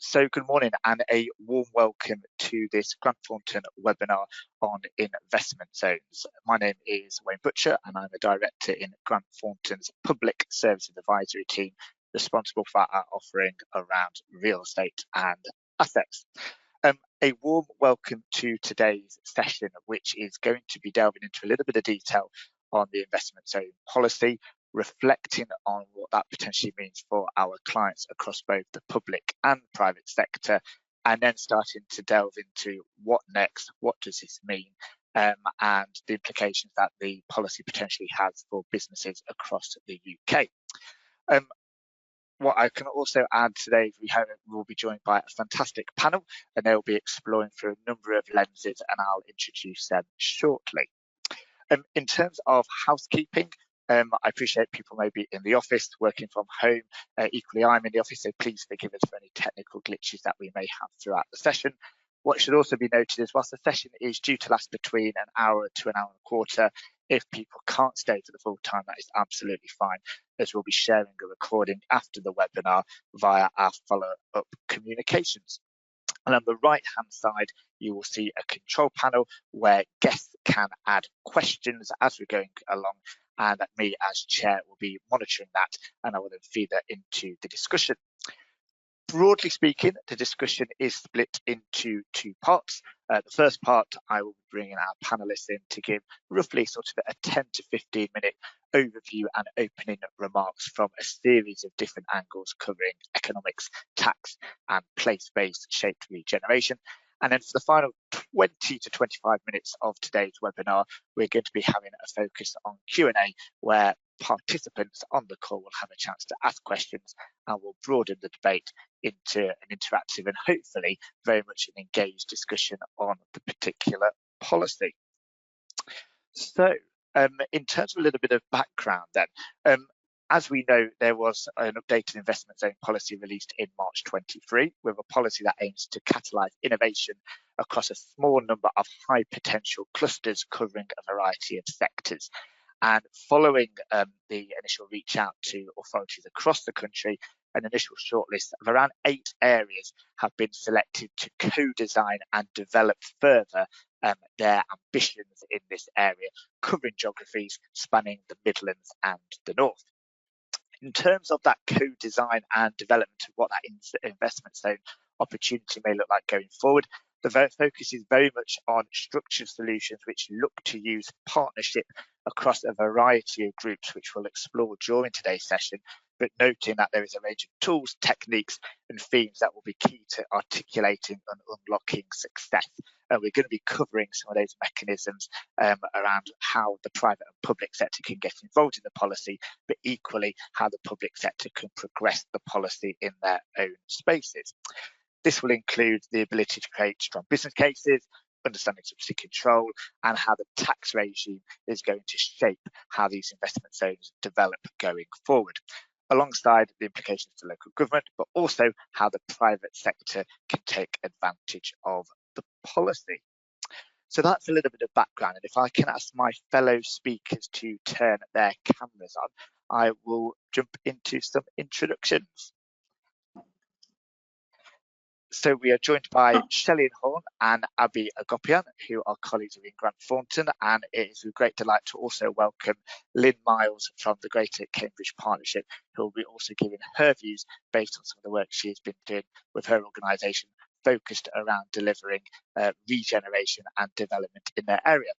So good morning and a warm welcome to this Grant Thornton webinar on investment zones. My name is Wayne Butcher and I'm a director in Grant Thornton's Public Services Advisory team, responsible for our offering around real estate and assets. A warm welcome to today's session, which is going to be delving into a little bit of detail on the investment zone policy, reflecting on what that potentially means for our clients across both the public and private sector, and then starting to delve into what next, what does this mean, and the implications that the policy potentially has for businesses across the UK. What I can also add today is we'll be joined by a fantastic panel, and they'll be exploring through a number of lenses, and I'll introduce them shortly. In terms of housekeeping, I appreciate people may be in the office working from home. Equally, I'm in the office, so please forgive us for any technical glitches that we may have throughout the session. What should also be noted is whilst the session is due to last between an hour to an hour and a quarter, if people can't stay for the full time, that is absolutely fine, as we'll be sharing a recording after the webinar via our follow-up communications. And on the right-hand side, you will see a control panel where guests can add questions as we're going along, and that me as chair will be monitoring that, and I will then feed that into the discussion. Broadly speaking, the discussion is split into two parts. The first part, I will be bringing our panelists in to give roughly sort of a 10 to 15 minute overview and opening remarks from a series of different angles covering economics, tax and place-based shaped regeneration. And then for the final 20 to 25 minutes of today's webinar, we're going to be having a focus on Q&A, where participants on the call will have a chance to ask questions, and we'll broaden the debate into an interactive and hopefully very much an engaged discussion on the particular policy. So in terms of a little bit of background then, as we know, there was an updated investment zone policy released in March 23 with a policy that aims to catalyse innovation across a small number of high potential clusters covering a variety of sectors. And following the initial reach out to authorities across the country, an initial shortlist of around 8 areas have been selected to co-design and develop further their ambitions in this area, covering geographies spanning the Midlands and the North. In terms of that co-design and development of what that investment zone opportunity may look like going forward, the focus is very much on structured solutions which look to use partnership across a variety of groups, which we'll explore during today's session, but noting that there is a range of tools, techniques and themes that will be key to articulating and unlocking success. We're going to be covering some of those mechanisms around how the private and public sector can get involved in the policy, but equally how the public sector can progress the policy in their own spaces. This will include the ability to create strong business cases, understanding subsidy control, and how the tax regime is going to shape how these investment zones develop going forward, alongside the implications to local government, but also how the private sector can take advantage of the policy. So that's a little bit of background, and if I can ask my fellow speakers to turn their cameras on, I will jump into some introductions. So we are joined by Shelley Horn and Abby Agopian, who are colleagues within Grant Thornton, and it is a great delight to also welcome Lynn Miles from the Greater Cambridge Partnership, who will be also giving her views based on some of the work she has been doing with her organisation, focused around delivering regeneration and development in their area.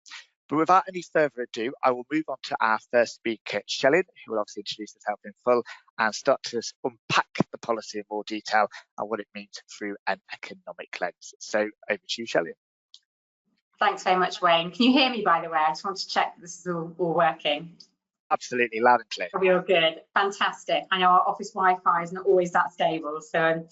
But without any further ado, I will move on to our first speaker, Shelley, who will obviously introduce herself in full and start to unpack the policy in more detail and what it means through an economic lens. So over to you, Shelley. Thanks very much, Wayne. Can you hear me, by the way? I just want to check that this is all working. Absolutely, loud and clear. Real good, fantastic. I know our office Wi-Fi is not always that stable. So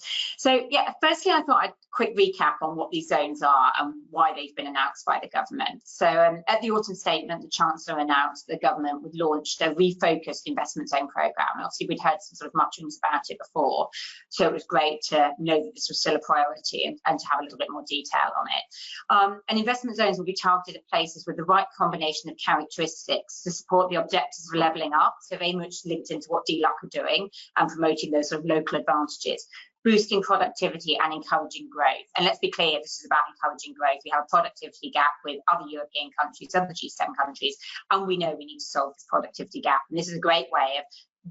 yeah, firstly, I thought I'd quick recap on what these zones are and why they've been announced by the government. So at the autumn statement, the Chancellor announced the government would launch the refocused investment zone programme. And obviously, we'd heard some sort of mutterings about it before, so it was great to know that this was still a priority and to have a little bit more detail on it. And investment zones will be targeted at places with the right combination of characteristics to support the objectives of levelling up, so very much linked into what DLUC are doing and promoting those sort of local advantages. boosting productivity and encouraging growth. And let's be clear, this is about encouraging growth. We have a productivity gap with other European countries, other G7 countries, and we know we need to solve this productivity gap. And this is a great way of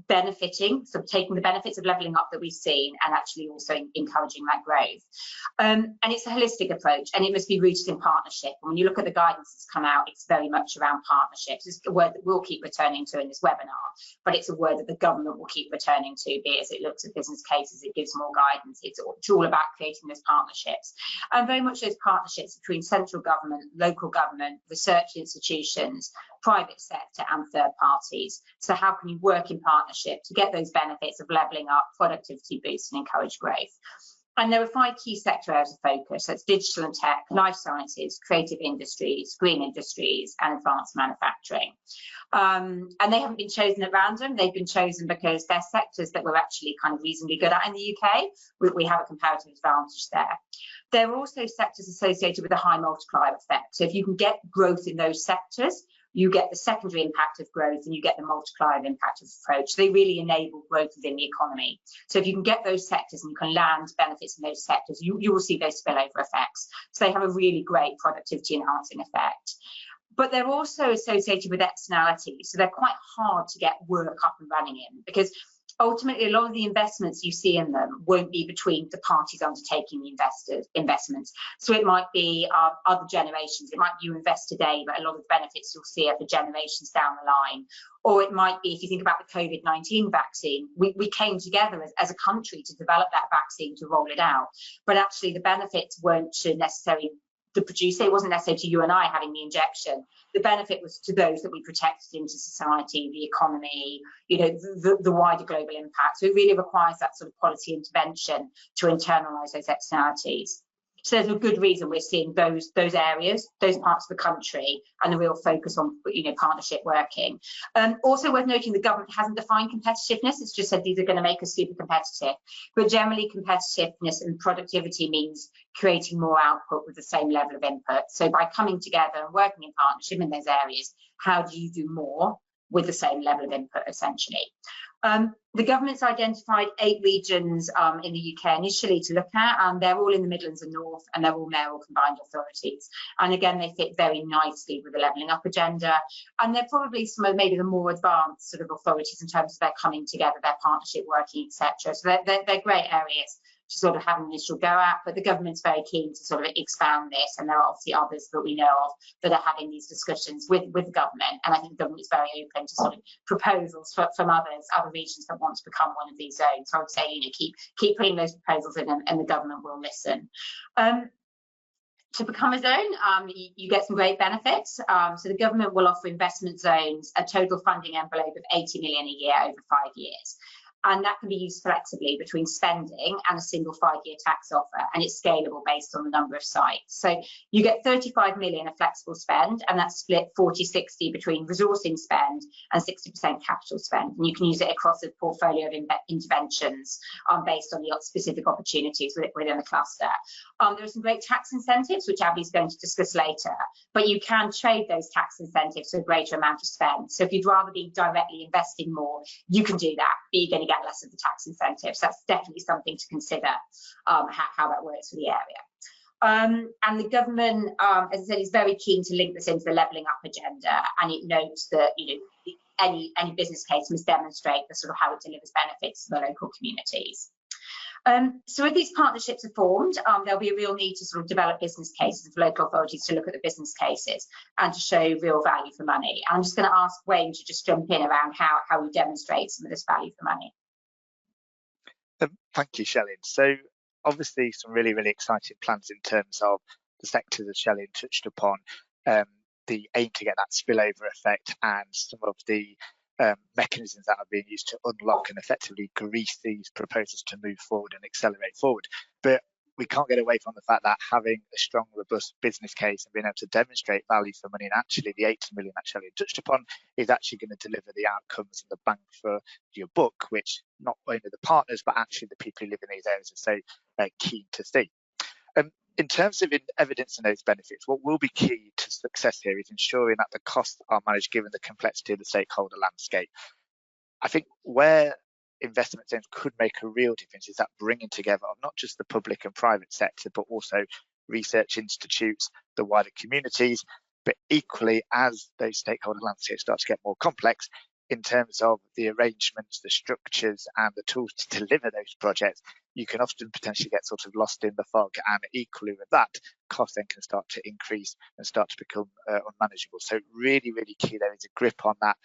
benefiting, so taking the benefits of levelling up that we've seen and actually also encouraging that growth. And it's a holistic approach, and it must be rooted in partnership. And when you look at the guidance that's come out, it's very much around partnerships. It's a word that we'll keep returning to in this webinar, but it's a word that the government will keep returning to, be it as it looks at business cases, it gives more guidance. It's all about creating those partnerships, and very much those partnerships between central government, local government, research institutions, private sector and third parties. So how can you work in partnership to get those benefits of levelling up, productivity boost and encourage growth? And there are 5 key sector areas of focus. That's digital and tech, life sciences, creative industries, green industries and advanced manufacturing. And they haven't been chosen at random. They've been chosen because they're sectors that we're actually kind of reasonably good at in the UK. We have a comparative advantage there. There are also sectors associated with a high multiplier effect. So if you can get growth in those sectors, you get the secondary impact of growth and you get the multiplier impact of approach. They really enable growth within the economy. So if you can get those sectors and you can land benefits in those sectors, you will see those spillover effects. So they have a really great productivity enhancing effect. But they're also associated with externalities. So they're quite hard to get work up and running in, because ultimately, a lot of the investments you see in them won't be between the parties undertaking the investments. So it might be other generations. It might be you invest today, but a lot of the benefits you'll see are for generations down the line. Or it might be, if you think about the COVID-19 vaccine, we came together as a country to develop that vaccine, to roll it out. But actually, the benefits weren't to necessarily the producer. It wasn't necessarily to you and I having the injection. The benefit was to those that we protected into society, the economy, you know, the wider global impact. So it really requires that sort of policy intervention to internalise those externalities. So there's a good reason we're seeing those areas, those parts of the country, and a real focus on, you know, partnership working. Also worth noting, the government hasn't defined competitiveness. It's just said these are going to make us super competitive. But generally, competitiveness and productivity means creating more output with the same level of input. So by coming together and working in partnership in those areas, how do you do more with the same level of input, essentially? The government's identified 8 regions in the UK initially to look at, and they're all in the Midlands and North, and they're all mayoral combined authorities. And again, they fit very nicely with the levelling up agenda. And they're probably some of maybe the more advanced sort of authorities in terms of their coming together, their partnership working, etc. So they're great areas to sort of have an initial go at, but the government's very keen to sort of expand this, and there are obviously others that we know of that are having these discussions with the government, and I think the government is very open to sort of proposals from other regions that want to become one of these zones. So I would say, you know, keep putting those proposals in, and the government will listen. To become a zone, you get some great benefits. So the government will offer investment zones a total funding envelope of 80 million a year over 5 years. And that can be used flexibly between spending and a single 5-year tax offer, and it's scalable based on the number of sites. So you get 35 million of flexible spend, and that's split 40-60 between resourcing spend and 60% capital spend. And you can use it across a portfolio of interventions based on the specific opportunities within the cluster. There are some great tax incentives, which Abby's going to discuss later, but you can trade those tax incentives for a greater amount of spend. So if you'd rather be directly investing more, you can do that, but you're going to get less of the tax incentives. That's definitely something to consider, how that works for the area. And the government, as I said, is very keen to link this into the levelling up agenda, and it notes that, you know, any business case must demonstrate the sort of how it delivers benefits to the local communities. So if these partnerships are formed, there'll be a real need to sort of develop business cases for local authorities to look at the business cases and to show real value for money. And I'm just going to ask Wayne to just jump in around how we demonstrate some of this value for money. Thank you, Shelley. So obviously some really, really exciting plans in terms of the sectors that Shelley touched upon, the aim to get that spillover effect and some of the mechanisms that are being used to unlock and effectively grease these proposals to move forward and accelerate forward. But we can't get away from the fact that having a strong, robust business case and being able to demonstrate value for money, and actually the 80 million that Shelley touched upon is actually going to deliver the outcomes and the bang for your buck, which not only the partners, but actually the people who live in these areas are so keen to see. In terms of evidencing those benefits, what will be key to success here is ensuring that the costs are managed given the complexity of the stakeholder landscape. I think where investment zones could make a real difference is that bringing together of not just the public and private sector, but also research institutes, the wider communities, but equally as those stakeholder landscapes start to get more complex in terms of the arrangements, the structures and the tools to deliver those projects, you can often potentially get sort of lost in the fog, and equally with that, costs then can start to increase and start to become unmanageable. So really, really key there is a grip on that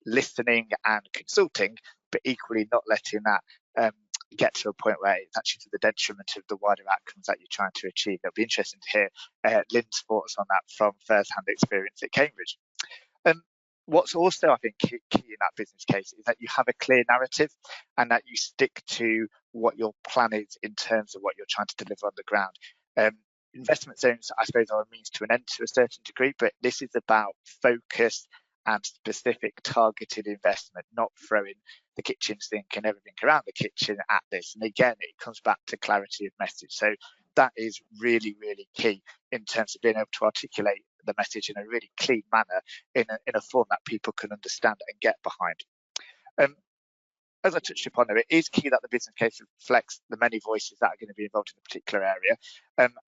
listening and consulting, but equally not letting that get to a point where it's actually to the detriment of the wider outcomes that you're trying to achieve. It'll be interesting to hear Lynn's thoughts on that from first-hand experience at Cambridge. What's also, I think, key in that business case is that you have a clear narrative and that you stick to what your plan is in terms of what you're trying to deliver on the ground. Investment zones, I suppose, are a means to an end to a certain degree, but this is about focus and specific targeted investment, not throwing the kitchen sink and everything around the kitchen at this. And again, it comes back to clarity of message. So that is really, really key in terms of being able to articulate the message in a really clean manner, in a form that people can understand and get behind. As I touched upon there, it is key that the business case reflects the many voices that are going to be involved in a particular area,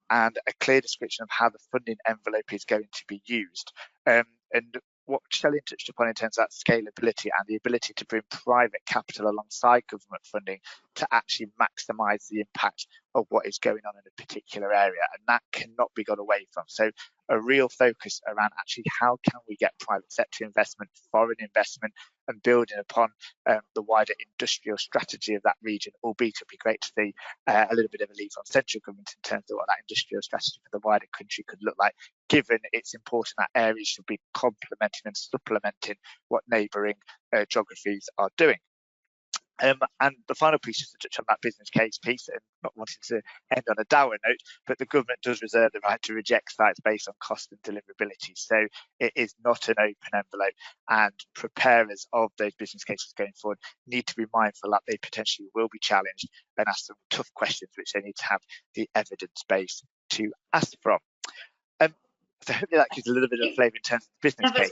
and a clear description of how the funding envelope is going to be used. And what Shelley touched upon in terms of that scalability and the ability to bring private capital alongside government funding to actually maximise the impact of what is going on in a particular area, and that cannot be got away from. So a real focus around actually how can we get private sector investment, foreign investment, and building upon the wider industrial strategy of that region, albeit it would be great to see a little bit of a lead from central government in terms of what that industrial strategy for the wider country could look like, given it's important that areas should be complementing and supplementing what neighbouring geographies are doing. And the final piece is to touch on that business case piece, and not wanting to end on a dour note, but the government does reserve the right to reject sites based on cost and deliverability. So it is not an open envelope, and preparers of those business cases going forward need to be mindful that they potentially will be challenged and ask some tough questions, which they need to have the evidence base to ask from. So hopefully that gives a little bit of flavour in terms of the business case.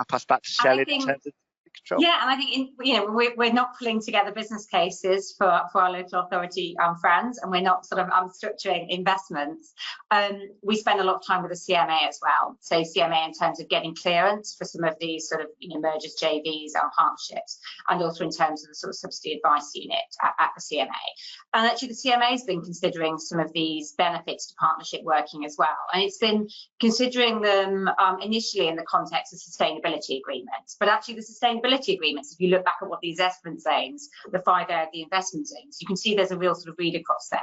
I'll pass back to Shelley in terms of control. Yeah, and I think we're not pulling together business cases for our local authority friends, and we're not sort of structuring investments. We spend a lot of time with the CMA as well. So CMA in terms of getting clearance for some of these sort of mergers, JVs, and partnerships, and also in terms of the sort of subsidy advice unit at the CMA. And actually, the CMA has been considering some of these benefits to partnership working as well, and it's been considering them initially in the context of sustainability agreements, but actually the sustainability agreements, if you look back at what the investment zones, the 5 area of the investment zones, you can see there's a real sort of read across there.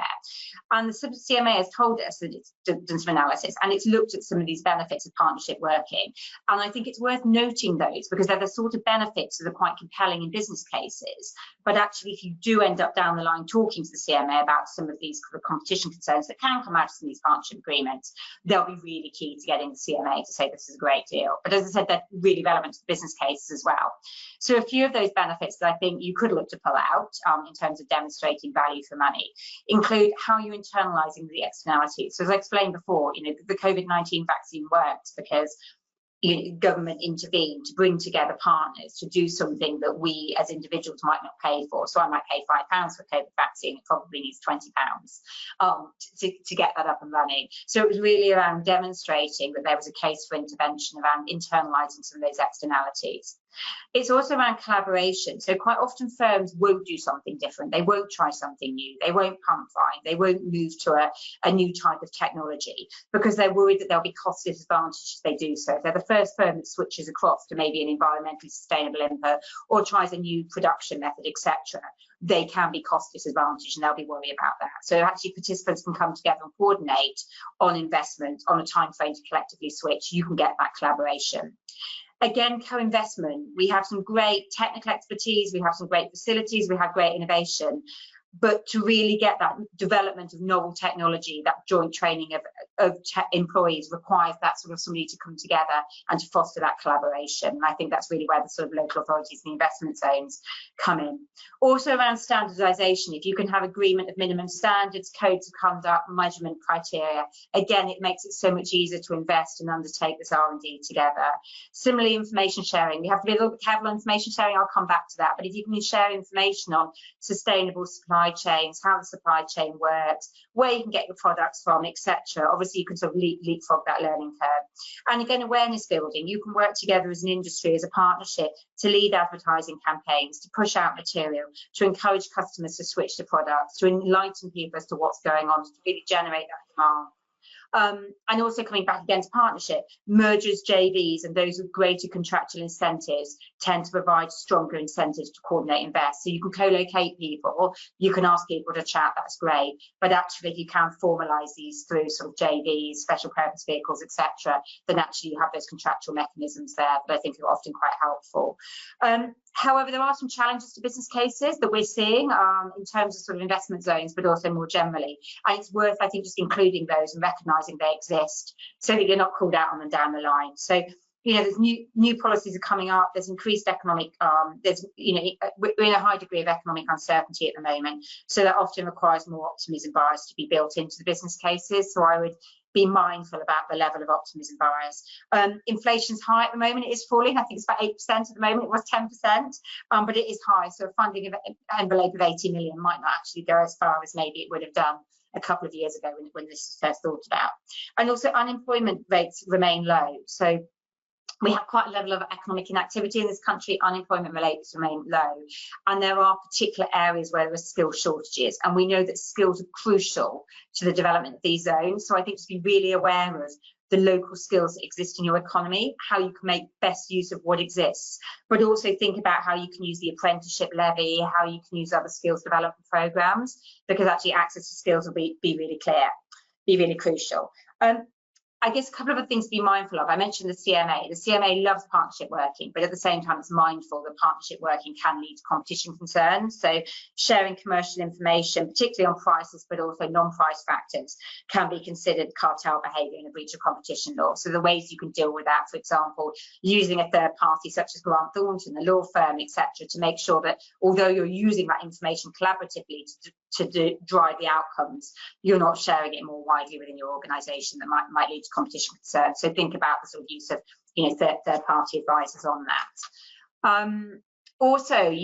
And the CMA has told us that it's done some analysis and it's looked at some of these benefits of partnership working. And I think it's worth noting those because they're the sort of benefits that are quite compelling in business cases. But actually, if you do end up down the line talking to the CMA about some of these sort of competition concerns that can come out of some of these partnership agreements, they'll be really key to getting the CMA to say this is a great deal. But as I said, they're really relevant to the business cases as well. So a few of those benefits that I think you could look to pull out in terms of demonstrating value for money include how you're internalising the externalities. So as I explained before, the COVID-19 vaccine worked because government intervened to bring together partners to do something that we as individuals might not pay for. So I might pay £5 for COVID vaccine, it probably needs £20 to get that up and running. So it was really around demonstrating that there was a case for intervention around internalising some of those externalities. It's also around collaboration. So quite often firms won't do something different. They won't try something new. They won't pump fine. They won't move to a new type of technology because they're worried that there'll be cost disadvantage if they do so. If they're the first firm that switches across to maybe an environmentally sustainable input or tries a new production method, etc., they can be cost disadvantaged and they'll be worried about that. So actually participants can come together and coordinate on investment on a time frame to collectively switch. You can get that collaboration. Again, co-investment, we have some great technical expertise, we have some great facilities, we have great innovation, but to really get that development of novel technology, that joint training of employees requires that sort of somebody to come together and to foster that collaboration. And I think that's really where the sort of local authorities and the investment zones come in. Also around standardisation, if you can have agreement of minimum standards, codes of conduct, measurement criteria, again, it makes it so much easier to invest and undertake this R&D together. Similarly, information sharing. We have to be a little bit careful on information sharing. I'll come back to that. But if you can share information on sustainable supply chains, how the supply chain works, where you can get your products from, etc., obviously you can sort of leapfrog that learning curve. And again, awareness building. You can work together as an industry, as a partnership, to lead advertising campaigns, to push out material, to encourage customers to switch to products, to enlighten people as to what's going on, to really generate that demand. And also coming back again to partnership, mergers, JVs, and those with greater contractual incentives tend to provide stronger incentives to coordinate invest. So you can co-locate people, you can ask people to chat, that's great. But actually, if you can formalise these through sort of JVs, special purpose vehicles, etc., then actually you have those contractual mechanisms there that I think are often quite helpful. However, there are some challenges to business cases that we're seeing in terms of sort of investment zones, but also more generally. And it's worth, I think, just including those and recognising they exist so that you're not called out on them down the line. So, you know, there's new policies are coming up. There's increased economic, we're in a high degree of economic uncertainty at the moment. So that often requires more optimism bias to be built into the business cases. So I would be mindful about the level of optimism bias. Inflation's high at the moment. It is falling. I think it's about 8% at the moment. It was 10%, but it is high. So a funding envelope of 80 million might not actually go as far as maybe it would have done a couple of years ago when this was first thought about. And also unemployment rates remain low. So we have quite a level of economic inactivity in this country. Unemployment rates remain low, and there are particular areas where there are skill shortages, and we know that skills are crucial to the development of these zones. So I think to be really aware of the local skills that exist in your economy, how you can make best use of what exists, but also think about how you can use the apprenticeship levy, how you can use other skills development programs, because actually access to skills will be really clear, be really crucial. I guess a couple of other things to be mindful of. I mentioned the CMA. The CMA loves partnership working, but at the same time, it's mindful that partnership working can lead to competition concerns. So sharing commercial information, particularly on prices, but also non-price factors, can be considered cartel behaviour and a breach of competition law. So the ways you can deal with that, for example, using a third party such as Grant Thornton, the law firm, etc., to make sure that although you're using that information collaboratively to drive the outcomes, you're not sharing it more widely within your organisation that might lead to competition concerns. So think about the sort of use of, you know, third party advisors on that. Also,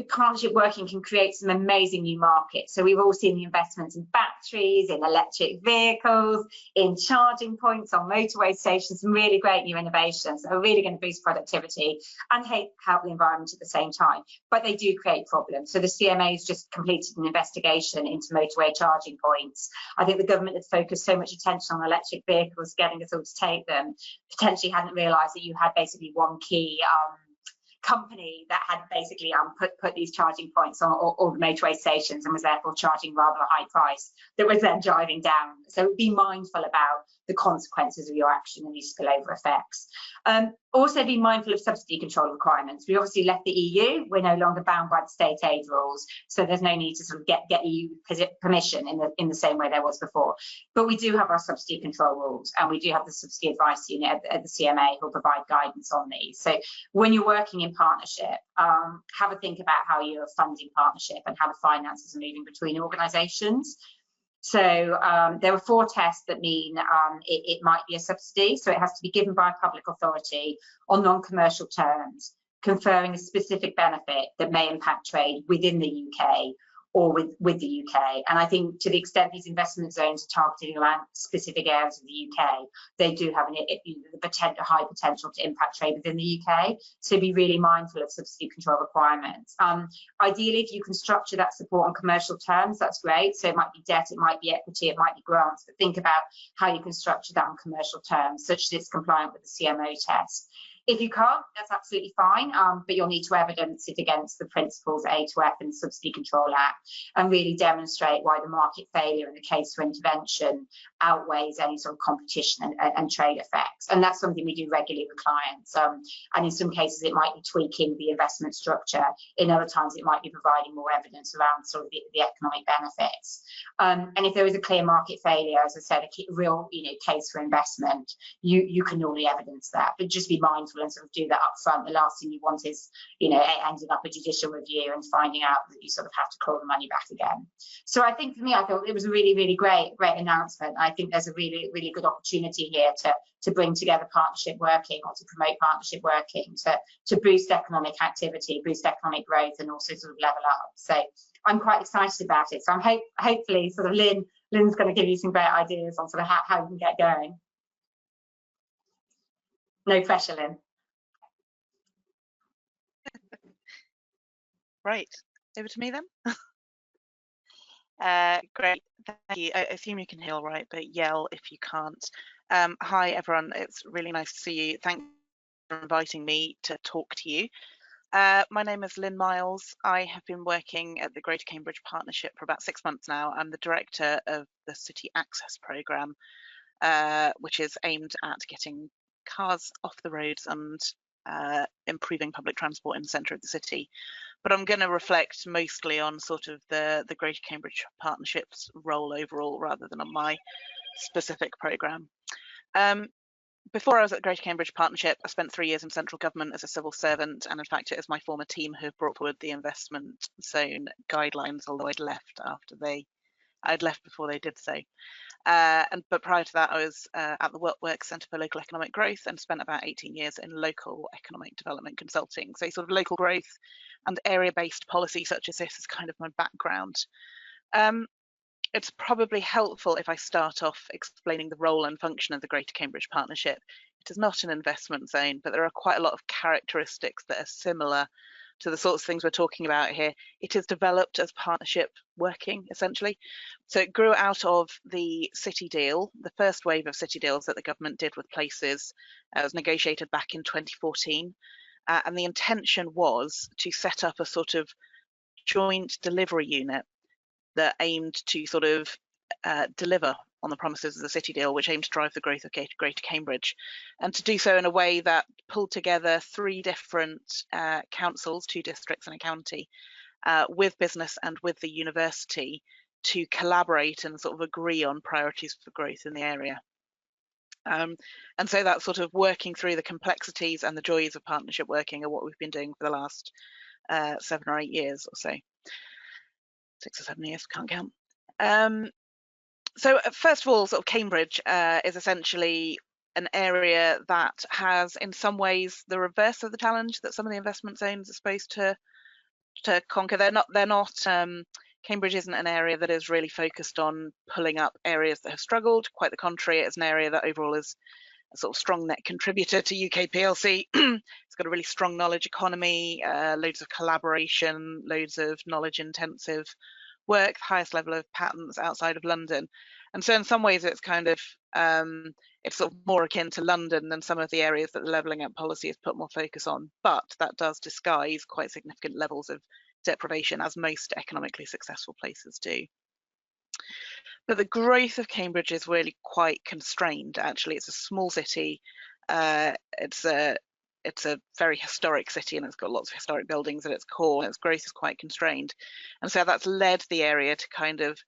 partnership working can create some amazing new markets. So we've all seen the investments in batteries, in electric vehicles, in charging points on motorway stations, some really great new innovations that are really going to boost productivity and help the environment at the same time. But they do create problems. So the CMA has just completed an investigation into motorway charging points. I think the government had focused so much attention on electric vehicles, getting us all to take them, potentially hadn't realised that you had basically one key company that had basically put these charging points on all the motorway stations and was therefore charging rather a high price that was then driving down. So be mindful about the consequences of your action and these spillover effects. Also be mindful of subsidy control requirements. We obviously left the EU. We're no longer bound by the state aid rules, so there's no need to sort of get EU permission in the same way there was before. But we do have our subsidy control rules, and we do have the subsidy advice unit at the CMA who will provide guidance on these. So when you're working in partnership, have a think about how you're funding partnership and how the finances are moving between organisations. So there are 4 tests that mean it might be a subsidy. So it has to be given by a public authority on non-commercial terms, conferring a specific benefit that may impact trade within the UK or with the UK. And I think to the extent these investment zones are targeted around specific areas of the UK, they do have a high potential to impact trade within the UK. So be really mindful of subsidy control requirements. Ideally, if you can structure that support on commercial terms, that's great. So it might be debt, it might be equity, it might be grants, but think about how you can structure that on commercial terms, such that it's compliant with the CMO test. If you can't, that's absolutely fine, but you'll need to evidence it against the principles A2F and the Subsidy Control Act and really demonstrate why the market failure and the case for intervention outweighs any sort of competition and trade effects. And that's something we do regularly with clients. And in some cases, it might be tweaking the investment structure. In other times, it might be providing more evidence around sort of the economic benefits. And if there is a clear market failure, as I said, a real case for investment, you can normally evidence that, but just be mindful and sort of do that up front. The last thing you want is ending up a judicial review and finding out that you sort of have to claw the money back again. So I think for me, I thought it was a really great announcement. I think there's a really good opportunity here to bring together partnership working, or to promote partnership working, to boost economic activity, boost economic growth, and also sort of level up. So I'm quite excited about it. So I'm hopefully sort of Lynn's going to give you some great ideas on sort of how we can get going. No pressure, Lynn. Right, over to me then. Great, thank you. I assume you can hear all right, but yell if you can't. Hi everyone, it's really nice to see you. Thanks for inviting me to talk to you. My name is Lynn Miles. I have been working at the Greater Cambridge Partnership for about 6 months now. I'm the director of the City Access Programme, which is aimed at getting cars off the roads and improving public transport in the centre of the city. But I'm going to reflect mostly on sort of the Greater Cambridge Partnership's role overall, rather than on my specific programme. Before I was at the Greater Cambridge Partnership, I spent 3 years in central government as a civil servant, and in fact it is my former team who have brought forward the investment zone guidelines, although I'd left before they did so. But prior to that, I was at the Work Centre for Local Economic Growth and spent about 18 years in local economic development consulting. So sort of local growth and area-based policy such as this is kind of my background. It's probably helpful if I start off explaining the role and function of the Greater Cambridge Partnership. It is not an investment zone, but there are quite a lot of characteristics that are similar to the sorts of things we're talking about here. It is developed as partnership working, essentially. So it grew out of the City Deal, the first wave of City Deals that the government did with places. It was negotiated back in 2014. And the intention was to set up a sort of joint delivery unit that aimed to sort of deliver on the promises of the City Deal, which aimed to drive the growth of Greater Cambridge, and to do so in a way that pulled together 3 different councils, 2 districts and a county, with business and with the university to collaborate and sort of agree on priorities for growth in the area. And so that sort of working through the complexities and the joys of partnership working are what we've been doing for the last 7 or 8 years or so. 6 or 7 years, can't count. So first of all, sort of Cambridge is essentially an area that has in some ways the reverse of the challenge that some of the investment zones are supposed to conquer. They're not Cambridge isn't an area that is really focused on pulling up areas that have struggled. Quite the contrary, it's an area that overall is a sort of strong net contributor to UK PLC. It's got a really strong knowledge economy, loads of collaboration, loads of knowledge intensive work, highest level of patents outside of London. And so in some ways it's kind of, it's sort of more akin to London than some of the areas that the levelling up policy has put more focus on. But that does disguise quite significant levels of deprivation, as most economically successful places do. But the growth of Cambridge is really quite constrained, actually. It's a small city. It's a very historic city, and it's got lots of historic buildings at its core, and its growth is quite constrained. And so that's led the area to kind of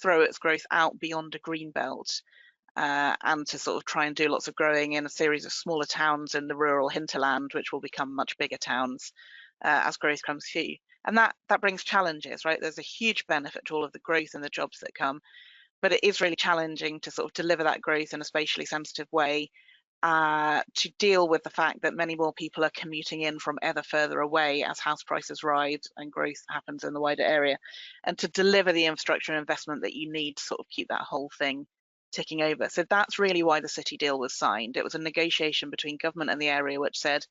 throw its growth out beyond a green belt, and to sort of try and do lots of growing in a series of smaller towns in the rural hinterland, which will become much bigger towns as growth comes through. And that brings challenges, right? There's a huge benefit to all of the growth and the jobs that come, but it is really challenging to sort of deliver that growth in a spatially sensitive way, to deal with the fact that many more people are commuting in from ever further away as house prices rise and growth happens in the wider area, and to deliver the infrastructure and investment that you need to sort of keep that whole thing ticking over. So that's really why the City Deal was signed. It was a negotiation between government and the area which said,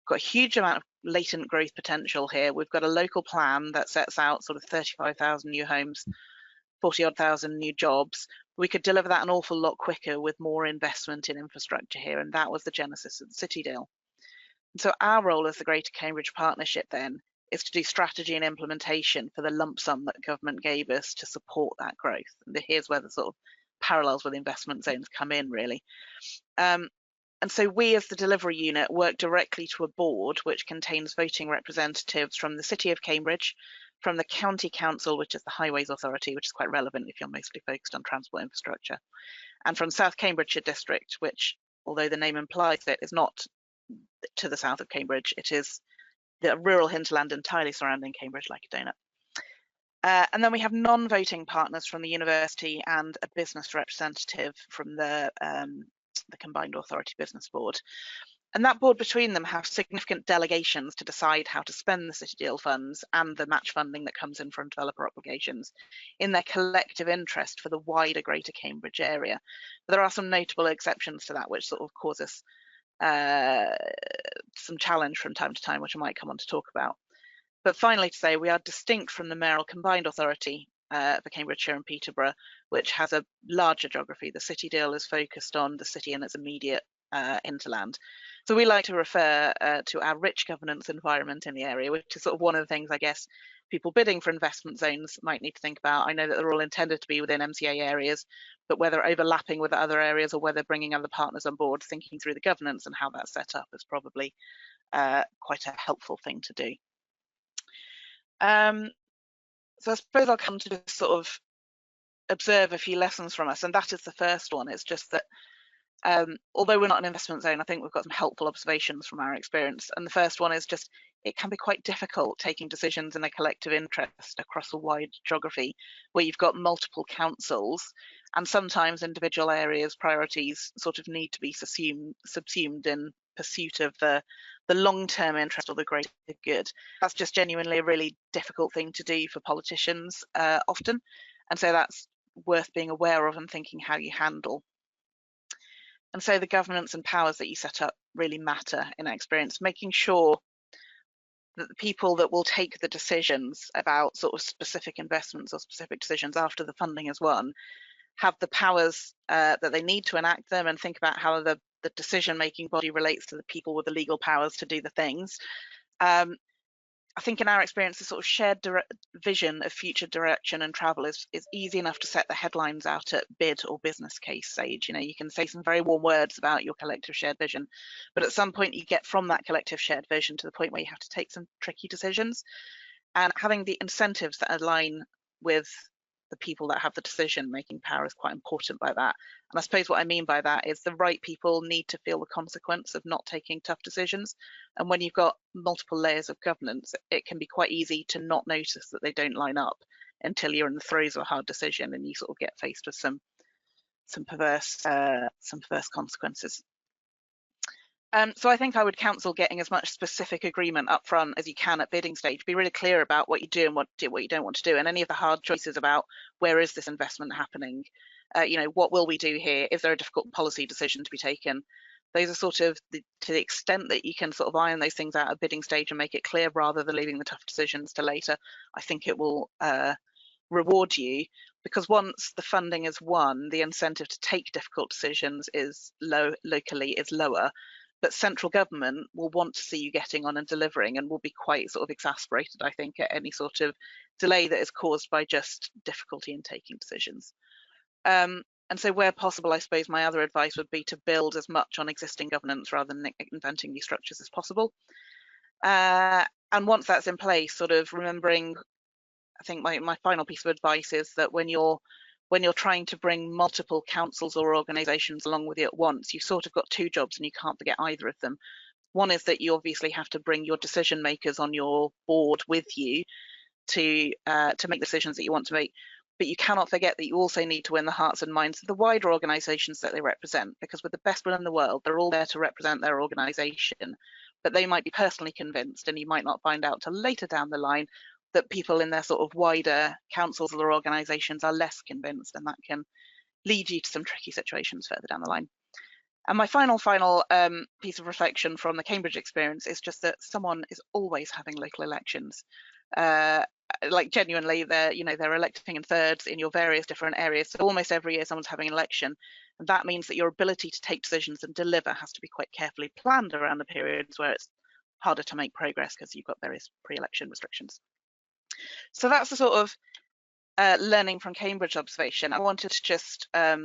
got a huge amount of latent growth potential here. We've got a local plan that sets out sort of 35,000 new homes, 40-odd thousand new jobs. We could deliver that an awful lot quicker with more investment in infrastructure here, and that was the genesis of the City Deal. So our role as the Greater Cambridge Partnership then is to do strategy and implementation for the lump sum that government gave us to support that growth. And here's where the sort of parallels with investment zones come in, really. And so we as the delivery unit work directly to a board which contains voting representatives from the City of Cambridge, from the County Council, which is the Highways Authority, which is quite relevant if you're mostly focused on transport infrastructure, and from South Cambridgeshire District, which, although the name implies it, is not to the south of Cambridge. It is the rural hinterland entirely surrounding Cambridge, like a donut. And then we have non-voting partners from the university and a business representative from the Combined Authority Business Board. And that board between them have significant delegations to decide how to spend the City Deal funds and the match funding that comes in from developer obligations in their collective interest for the wider Greater Cambridge area. But there are some notable exceptions to that which sort of cause us some challenge from time to time, which I might come on to talk about. But finally to say, we are distinct from the mayoral combined authority for Cambridgeshire and Peterborough, which has a larger geography. The City Deal is focused on the city and its immediate hinterland. So we like to refer to our rich governance environment in the area, which is sort of one of the things I guess people bidding for investment zones might need to think about. I know that they're all intended to be within MCA areas, but whether overlapping with other areas or whether bringing other partners on board, thinking through the governance and how that's set up is probably quite a helpful thing to do. So I suppose I'll come to just sort of observe a few lessons from us, and that is the first one. It's just that although we're not an investment zone, I think we've got some helpful observations from our experience. And the first one is just it can be quite difficult taking decisions in a collective interest across a wide geography where you've got multiple councils, and sometimes individual areas' priorities sort of need to be subsumed in pursuit of the long-term interest or the greater good. That's just genuinely a really difficult thing to do for politicians often, and so that's worth being aware of and thinking how you handle. And so the governance and powers that you set up really matter in our experience, making sure that the people that will take the decisions about sort of specific investments or specific decisions after the funding is won have the powers that they need to enact them, and think about how the decision-making body relates to the people with the legal powers to do the things. I think in our experience, the sort of shared vision of future direction and travel is easy enough to set the headlines out at bid or business case stage. You know, you can say some very warm words about your collective shared vision, but at some point you get from that collective shared vision to the point where you have to take some tricky decisions, and having the incentives that align with the people that have the decision-making power is quite important by that. And I suppose what I mean by that is the right people need to feel the consequence of not taking tough decisions. And when you've got multiple layers of governance, it can be quite easy to not notice that they don't line up until you're in the throes of a hard decision and you sort of get faced with some perverse consequences. So I think I would counsel getting as much specific agreement up front as you can at bidding stage. Be really clear about what you do and what you don't want to do, and any of the hard choices about where is this investment happening, you know, what will we do here? Is there a difficult policy decision to be taken? Those are sort of to the extent that you can sort of iron those things out at bidding stage and make it clear rather than leaving the tough decisions to later. I think it will reward you, because once the funding is won, the incentive to take difficult decisions is locally is lower. But central government will want to see you getting on and delivering, and will be quite sort of exasperated, I think, at any sort of delay that is caused by just difficulty in taking decisions. And so where possible, I suppose my other advice would be to build as much on existing governance rather than inventing new structures as possible. And once that's in place, sort of remembering, I think my final piece of advice is that when you're trying to bring multiple councils or organisations along with you at once, you've sort of got two jobs and you can't forget either of them. One is that you obviously have to bring your decision makers on your board with you to make decisions that you want to make, but you cannot forget that you also need to win the hearts and minds of the wider organisations that they represent, because with the best will in the world, they're all there to represent their organisation, but they might be personally convinced, and you might not find out till later down the line that people in their sort of wider councils or organisations are less convinced, and that can lead you to some tricky situations further down the line. And my final piece of reflection from the Cambridge experience is just that someone is always having local elections. Like genuinely, they're electing in thirds in your various different areas. So almost every year someone's having an election, and that means that your ability to take decisions and deliver has to be quite carefully planned around the periods where it's harder to make progress because you've got various pre-election restrictions. So that's the sort of learning from Cambridge observation. I wanted to just, I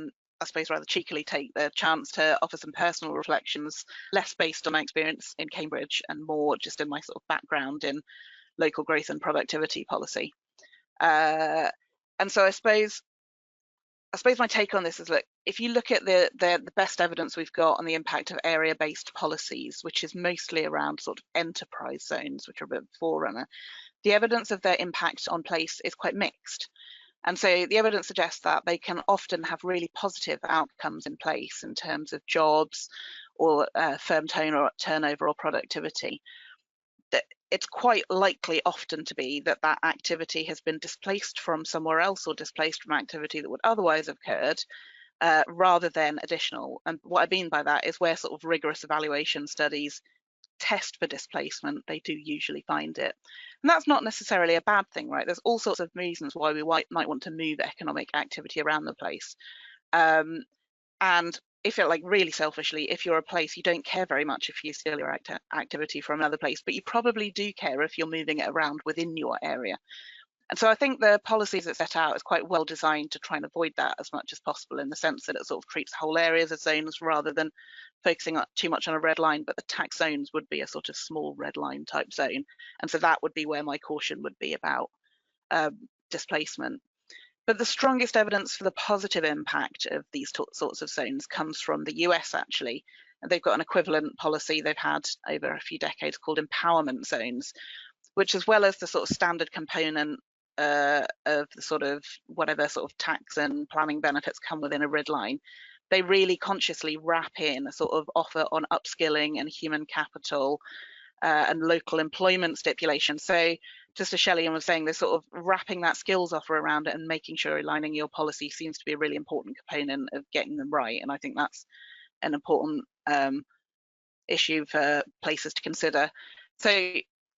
suppose, rather cheekily take the chance to offer some personal reflections, less based on my experience in Cambridge and more just in my sort of background in local growth and productivity policy. And so I suppose my take on this is, look, if you look at the best evidence we've got on the impact of area-based policies, which is mostly around sort of enterprise zones, which are a bit forerunner, the evidence of their impact on place is quite mixed. And so the evidence suggests that they can often have really positive outcomes in place in terms of jobs or firm turnover or productivity. That it's quite likely often to be that that activity has been displaced from somewhere else or displaced from activity that would otherwise have occurred rather than additional. And what I mean by that is where sort of rigorous evaluation studies test for displacement, they do usually find it. And that's not necessarily a bad thing, right? There's all sorts of reasons why we might want to move economic activity around the place. And if you're like really selfishly, if you're a place, you don't care very much if you steal your activity from another place, but you probably do care if you're moving it around within your area. And so I think the policies that set out is quite well designed to try and avoid that as much as possible, in the sense that it sort of treats whole areas as zones rather than focusing too much on a red line, but the tax zones would be a sort of small red line type zone. And so that would be where my caution would be about displacement. But the strongest evidence for the positive impact of these sorts of zones comes from the US, actually. And they've got an equivalent policy they've had over a few decades called empowerment zones, which, as well as the sort of standard component of the sort of whatever sort of tax and planning benefits come within a red line, they really consciously wrap in a sort of offer on upskilling and human capital and local employment stipulation. So just as Shelley was saying, they're sort of wrapping that skills offer around it and making sure aligning your policy seems to be a really important component of getting them right. And I think that's an important issue for places to consider. So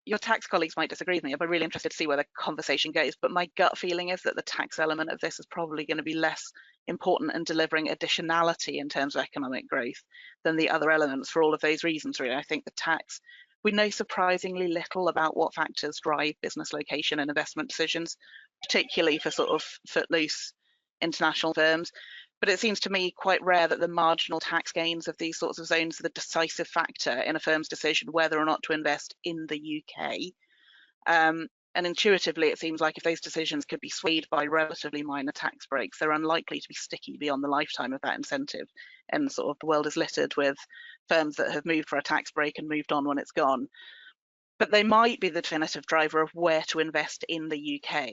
your tax colleagues might disagree with me. I'd be really interested to see where the conversation goes, but my gut feeling is that the tax element of this is probably going to be less important in delivering additionality in terms of economic growth than the other elements, for all of those reasons, really. I think the tax, we know surprisingly little about what factors drive business location and investment decisions, particularly for sort of footloose international firms. But it seems to me quite rare that the marginal tax gains of these sorts of zones are the decisive factor in a firm's decision whether or not to invest in the UK. And intuitively, it seems like if those decisions could be swayed by relatively minor tax breaks, they're unlikely to be sticky beyond the lifetime of that incentive. And sort of the world is littered with firms that have moved for a tax break and moved on when it's gone. But they might be the definitive driver of where to invest in the UK.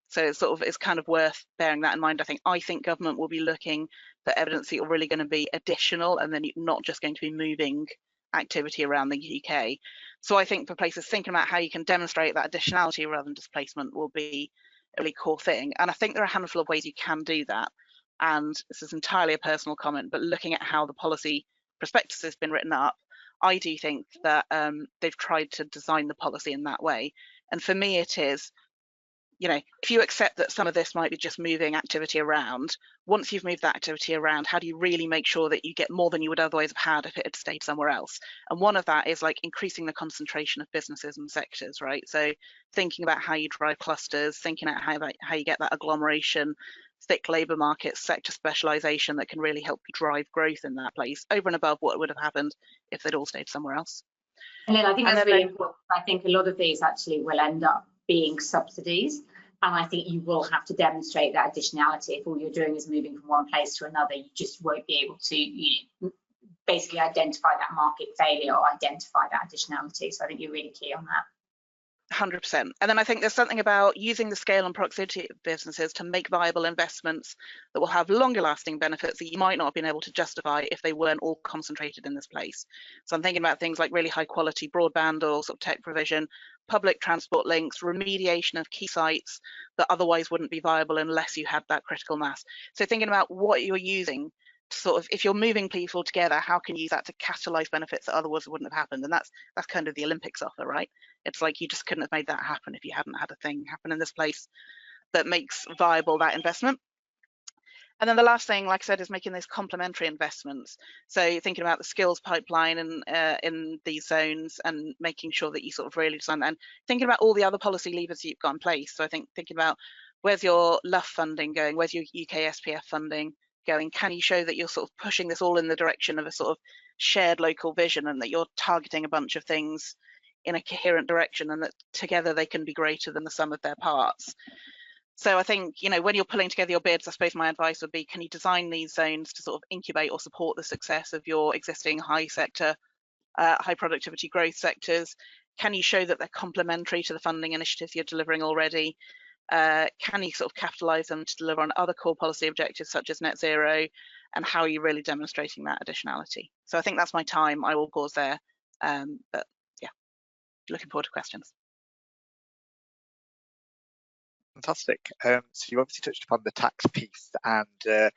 So it's kind of worth bearing that in mind. I think government will be looking for evidence that you're really going to be additional and then not just going to be moving activity around the UK. So I think for places thinking about how you can demonstrate that additionality rather than displacement will be a really core thing. And I think there are a handful of ways you can do that. And this is entirely a personal comment, but looking at how the policy prospectus has been written up, I do think that they've tried to design the policy in that way. And for me, it is, you know, if you accept that some of this might be just moving activity around, once you've moved that activity around, how do you really make sure that you get more than you would otherwise have had if it had stayed somewhere else? And one of that is like increasing the concentration of businesses and sectors, right? So thinking about how you drive clusters, thinking about how you get that agglomeration, thick labour markets, sector specialisation that can really help you drive growth in that place over and above what would have happened if they'd all stayed somewhere else. And then I think that's really important. I think a lot of these actually will end up being subsidies, and I think you will have to demonstrate that additionality. If all you're doing is moving from one place to another, you just won't be able to basically identify that market failure or identify that additionality. So I think you're really key on that. 100%. And then I think there's something about using the scale and proximity of businesses to make viable investments that will have longer lasting benefits that you might not have been able to justify if they weren't all concentrated in this place. So I'm thinking about things like really high quality broadband or sort of tech provision, public transport links, remediation of key sites that otherwise wouldn't be viable unless you had that critical mass. So thinking about what you're using, sort of, if you're moving people together, how can you use that to catalyze benefits that otherwise wouldn't have happened? And that's kind of the Olympics offer, right? It's like you just couldn't have made that happen if you hadn't had a thing happen in this place that makes viable that investment. And then the last thing, like I said, is making those complementary investments. So thinking about the skills pipeline and in these zones, and making sure that you sort of really design that, and thinking about all the other policy levers you've got in place. So I think thinking about where's your LUF funding going, where's your UK SPF funding going, can you show that you're sort of pushing this all in the direction of a sort of shared local vision, and that you're targeting a bunch of things in a coherent direction, and that together they can be greater than the sum of their parts. So I think, you know, when you're pulling together your bids, I suppose my advice would be, can you design these zones to sort of incubate or support the success of your existing high productivity growth sectors? Can you show that they're complementary to the funding initiatives you're delivering already? Can you sort of capitalise them to deliver on other core policy objectives such as net zero? And how are you really demonstrating that additionality? So I think that's my time. I will pause there. But yeah, looking forward to questions. Fantastic. So you obviously touched upon the tax piece and the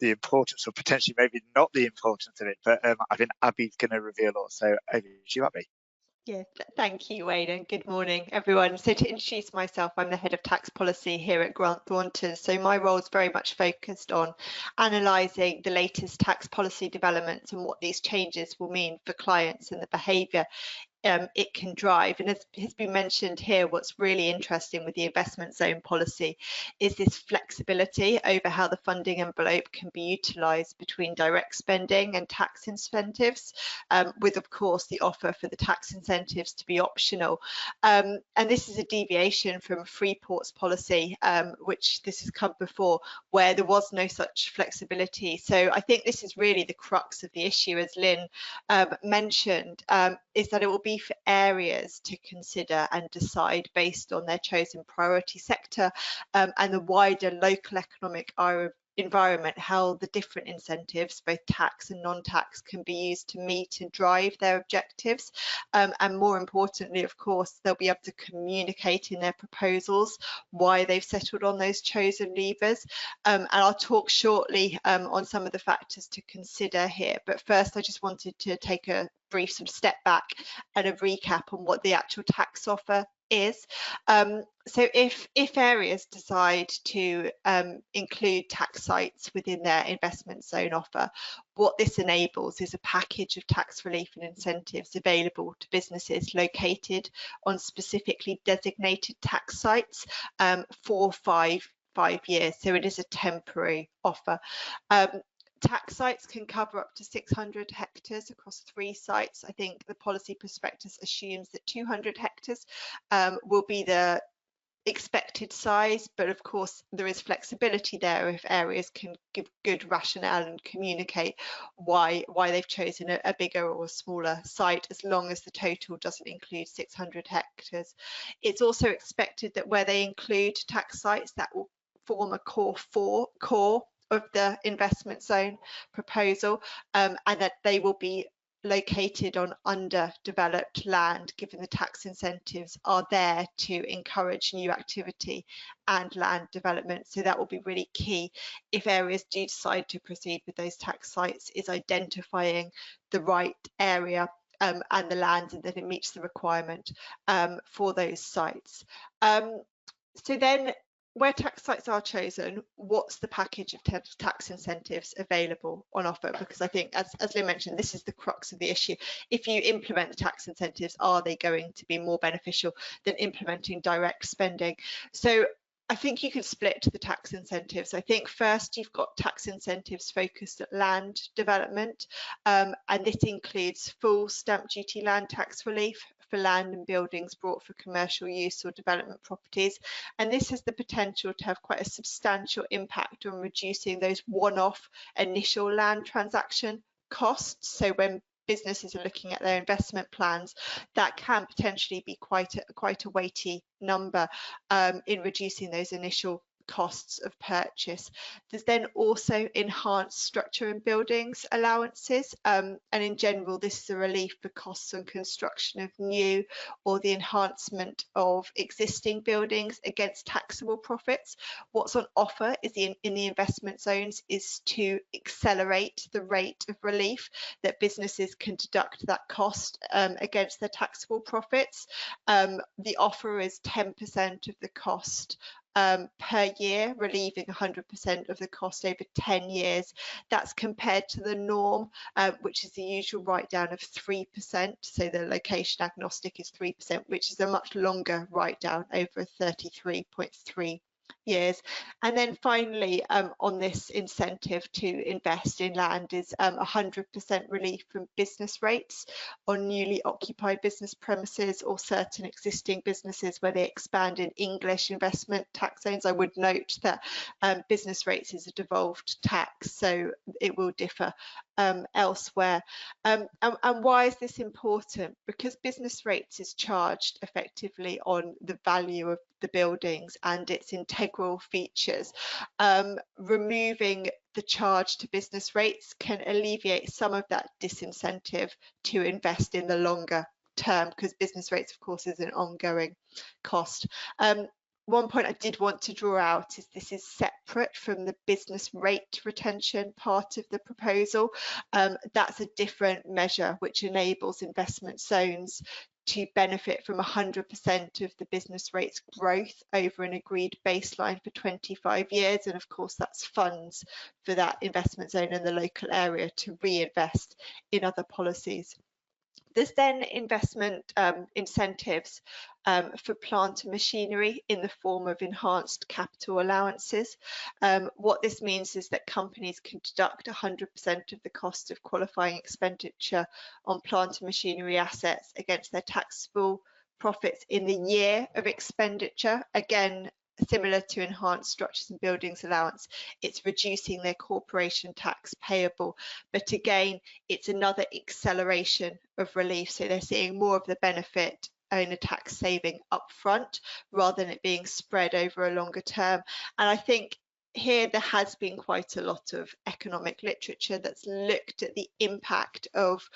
importance, or potentially maybe not the importance of it, but I think Abby's going to reveal also. Over to you, Abby. Yeah, thank you, Wayne, and good morning, everyone. So to introduce myself, I'm the Head of Tax Policy here at Grant Thornton. So my role is very much focused on analysing the latest tax policy developments and what these changes will mean for clients and the behaviour it can drive. And as has been mentioned here, what's really interesting with the investment zone policy is this flexibility over how the funding envelope can be utilised between direct spending and tax incentives, with of course the offer for the tax incentives to be optional. And this is a deviation from Freeport's policy, which this has come before, where there was no such flexibility. So I think this is really the crux of the issue, as Lynn mentioned, is that it will be for areas to consider and decide based on their chosen priority sector and the wider local economic environment, how the different incentives, both tax and non-tax, can be used to meet and drive their objectives. And more importantly, of course, they'll be able to communicate in their proposals why they've settled on those chosen levers. And I'll talk shortly on some of the factors to consider here. But first, I just wanted to take a brief sort of step back and a recap on what the actual tax offer is. So if areas decide to include tax sites within their investment zone offer, what this enables is a package of tax relief and incentives available to businesses located on specifically designated tax sites for five years. So it is a temporary offer. Tax sites can cover up to 600 hectares across 3 sites. I think the policy prospectus assumes that 200 hectares will be the expected size, but of course there is flexibility there if areas can give good rationale and communicate why they've chosen a bigger or a smaller site, as long as the total doesn't include 600 hectares. It's also expected that where they include tax sites, that will form a core of the investment zone proposal, and that they will be located on underdeveloped land, given the tax incentives are there to encourage new activity and land development. So that will be really key if areas do decide to proceed with those tax sites, is identifying the right area and the land, and that it meets the requirement for those sites. So then, where tax sites are chosen, what's the package of tax incentives available on offer? Because I think, as Lynn mentioned, this is the crux of the issue. If you implement the tax incentives, are they going to be more beneficial than implementing direct spending? So I think you could split the tax incentives. I think first you've got tax incentives focused at land development, and this includes full stamp duty land tax relief for land and buildings brought for commercial use or development properties. And this has the potential to have quite a substantial impact on reducing those one-off initial land transaction costs. So when businesses are looking at their investment plans, that can potentially be quite a weighty number in reducing those initial costs of purchase. There's then also enhanced structure and buildings allowances, and in general this is a relief for costs on construction of new or the enhancement of existing buildings against taxable profits. What's on offer is in the investment zones is to accelerate the rate of relief that businesses can deduct that cost against their taxable profits. The offer is 10% of the cost per year, relieving 100% of the cost over 10 years. That's compared to the norm, which is the usual write-down of 3%. So the location agnostic is 3%, which is a much longer write-down over 33.3 years. And then finally, on this incentive to invest in land is 100% relief from business rates on newly occupied business premises or certain existing businesses where they expand in English investment tax zones. I would note that business rates is a devolved tax, so it will differ elsewhere. And why is this important? Because business rates is charged effectively on the value of the buildings and its integral features. Removing the charge to business rates can alleviate some of that disincentive to invest in the longer term, because business rates, of course, is an ongoing cost. One point I did want to draw out is this is separate from the business rate retention part of the proposal. That's a different measure which enables investment zones to benefit from 100% of the business rates growth over an agreed baseline for 25 years. And of course, that's funds for that investment zone in the local area to reinvest in other policies. There's then investment incentives for plant and machinery in the form of enhanced capital allowances. What this means is that companies can deduct 100% of the cost of qualifying expenditure on plant and machinery assets against their taxable profits in the year of expenditure. Again, similar to enhanced structures and buildings allowance, it's reducing their corporation tax payable, but again it's another acceleration of relief, so they're seeing more of the benefit owner tax saving up front rather than it being spread over a longer term. And I think here there has been quite a lot of economic literature that's looked at the impact of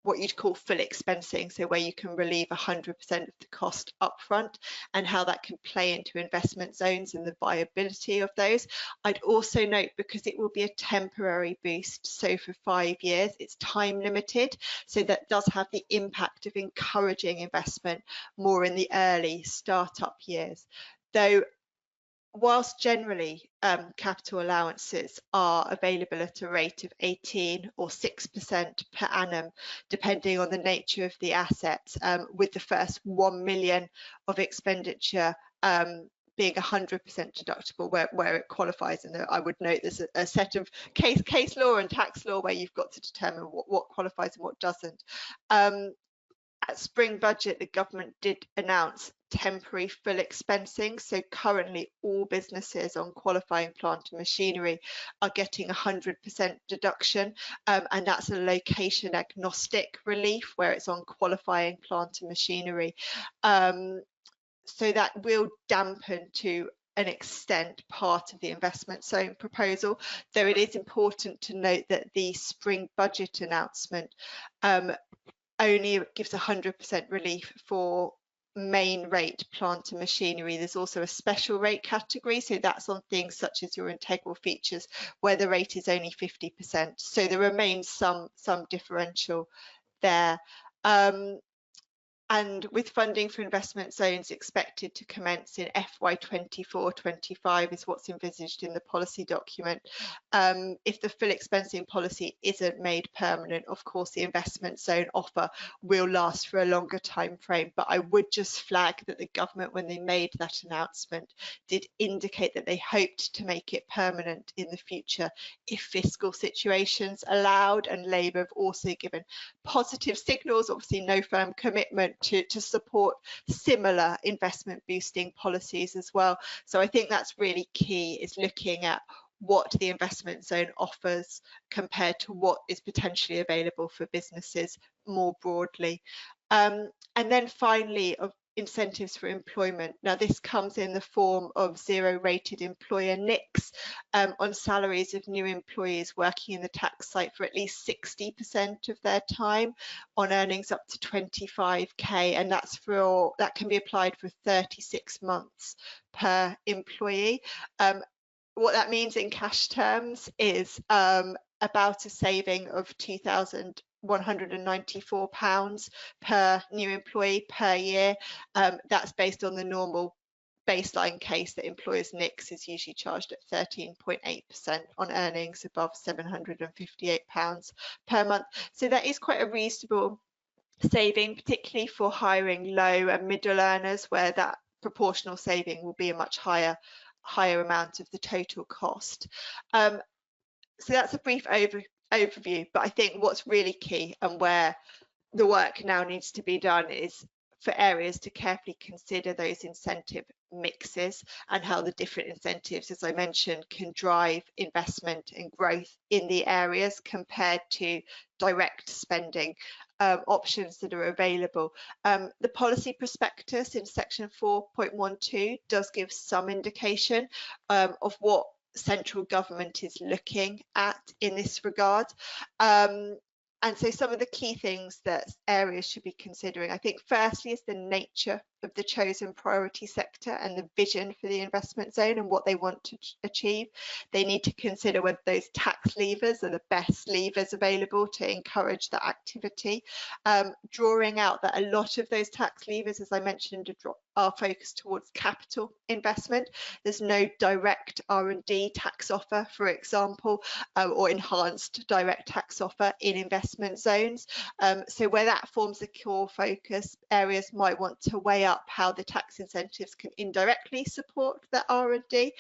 what you'd call full expensing, so where you can relieve 100% of the cost upfront, and how that can play into investment zones and the viability of those. I'd also note, because it will be a temporary boost, so for 5 years, it's time limited, so that does have the impact of encouraging investment more in the early startup years. Though whilst generally capital allowances are available at a rate of 18 or 6% per annum, depending on the nature of the assets, with the first 1 million of expenditure being 100% deductible where it qualifies. And I would note there's a set of case law and tax law where you've got to determine what qualifies and what doesn't. At spring budget, the government did announce temporary full expensing. So currently all businesses on qualifying plant and machinery are getting 100% deduction, and that's a location agnostic relief where it's on qualifying plant and machinery. So that will dampen to an extent part of the investment zone proposal, though it is important to note that the spring budget announcement only gives 100% relief for main rate plant and machinery. There's also a special rate category, so that's on things such as your integral features where the rate is only 50%. So there remains some differential there. And with funding for investment zones expected to commence in FY24-25 is what's envisaged in the policy document. If the full expensing policy isn't made permanent, of course the investment zone offer will last for a longer time frame, but I would just flag that the government, when they made that announcement, did indicate that they hoped to make it permanent in the future if fiscal situations allowed, and Labour have also given positive signals, obviously no firm commitment to support similar investment boosting policies as well. So I think that's really key, is looking at what the investment zone offers compared to what is potentially available for businesses more broadly. And then finally, of incentives for employment. Now this comes in the form of zero rated employer NICs on salaries of new employees working in the tax site for at least 60% of their time on earnings up to 25k, and that can be applied for 36 months per employee. What that means in cash terms is about a saving of £2,194 per new employee per year. That's based on the normal baseline case that employers' NICs is usually charged at 13.8% on earnings above £758 per month. So that is quite a reasonable saving, particularly for hiring low and middle earners, where that proportional saving will be a much higher amount of the total cost. So that's a brief overview, but I think what's really key and where the work now needs to be done is for areas to carefully consider those incentive mixes and how the different incentives, as I mentioned, can drive investment and growth in the areas compared to direct spending options that are available. The policy prospectus in section 4.12 does give some indication of what central government is looking at in this regard. And so some of the key things that areas should be considering, I think firstly is the nature of the chosen priority sector and the vision for the investment zone and what they want to achieve. They need to consider whether those tax levers are the best levers available to encourage that activity. Drawing out that a lot of those tax levers, as I mentioned, are focused towards capital investment. There's no direct R&D tax offer, for example, or enhanced direct tax offer in investment zones. So where that forms a core focus, areas might want to weigh up how the tax incentives can indirectly support that R&D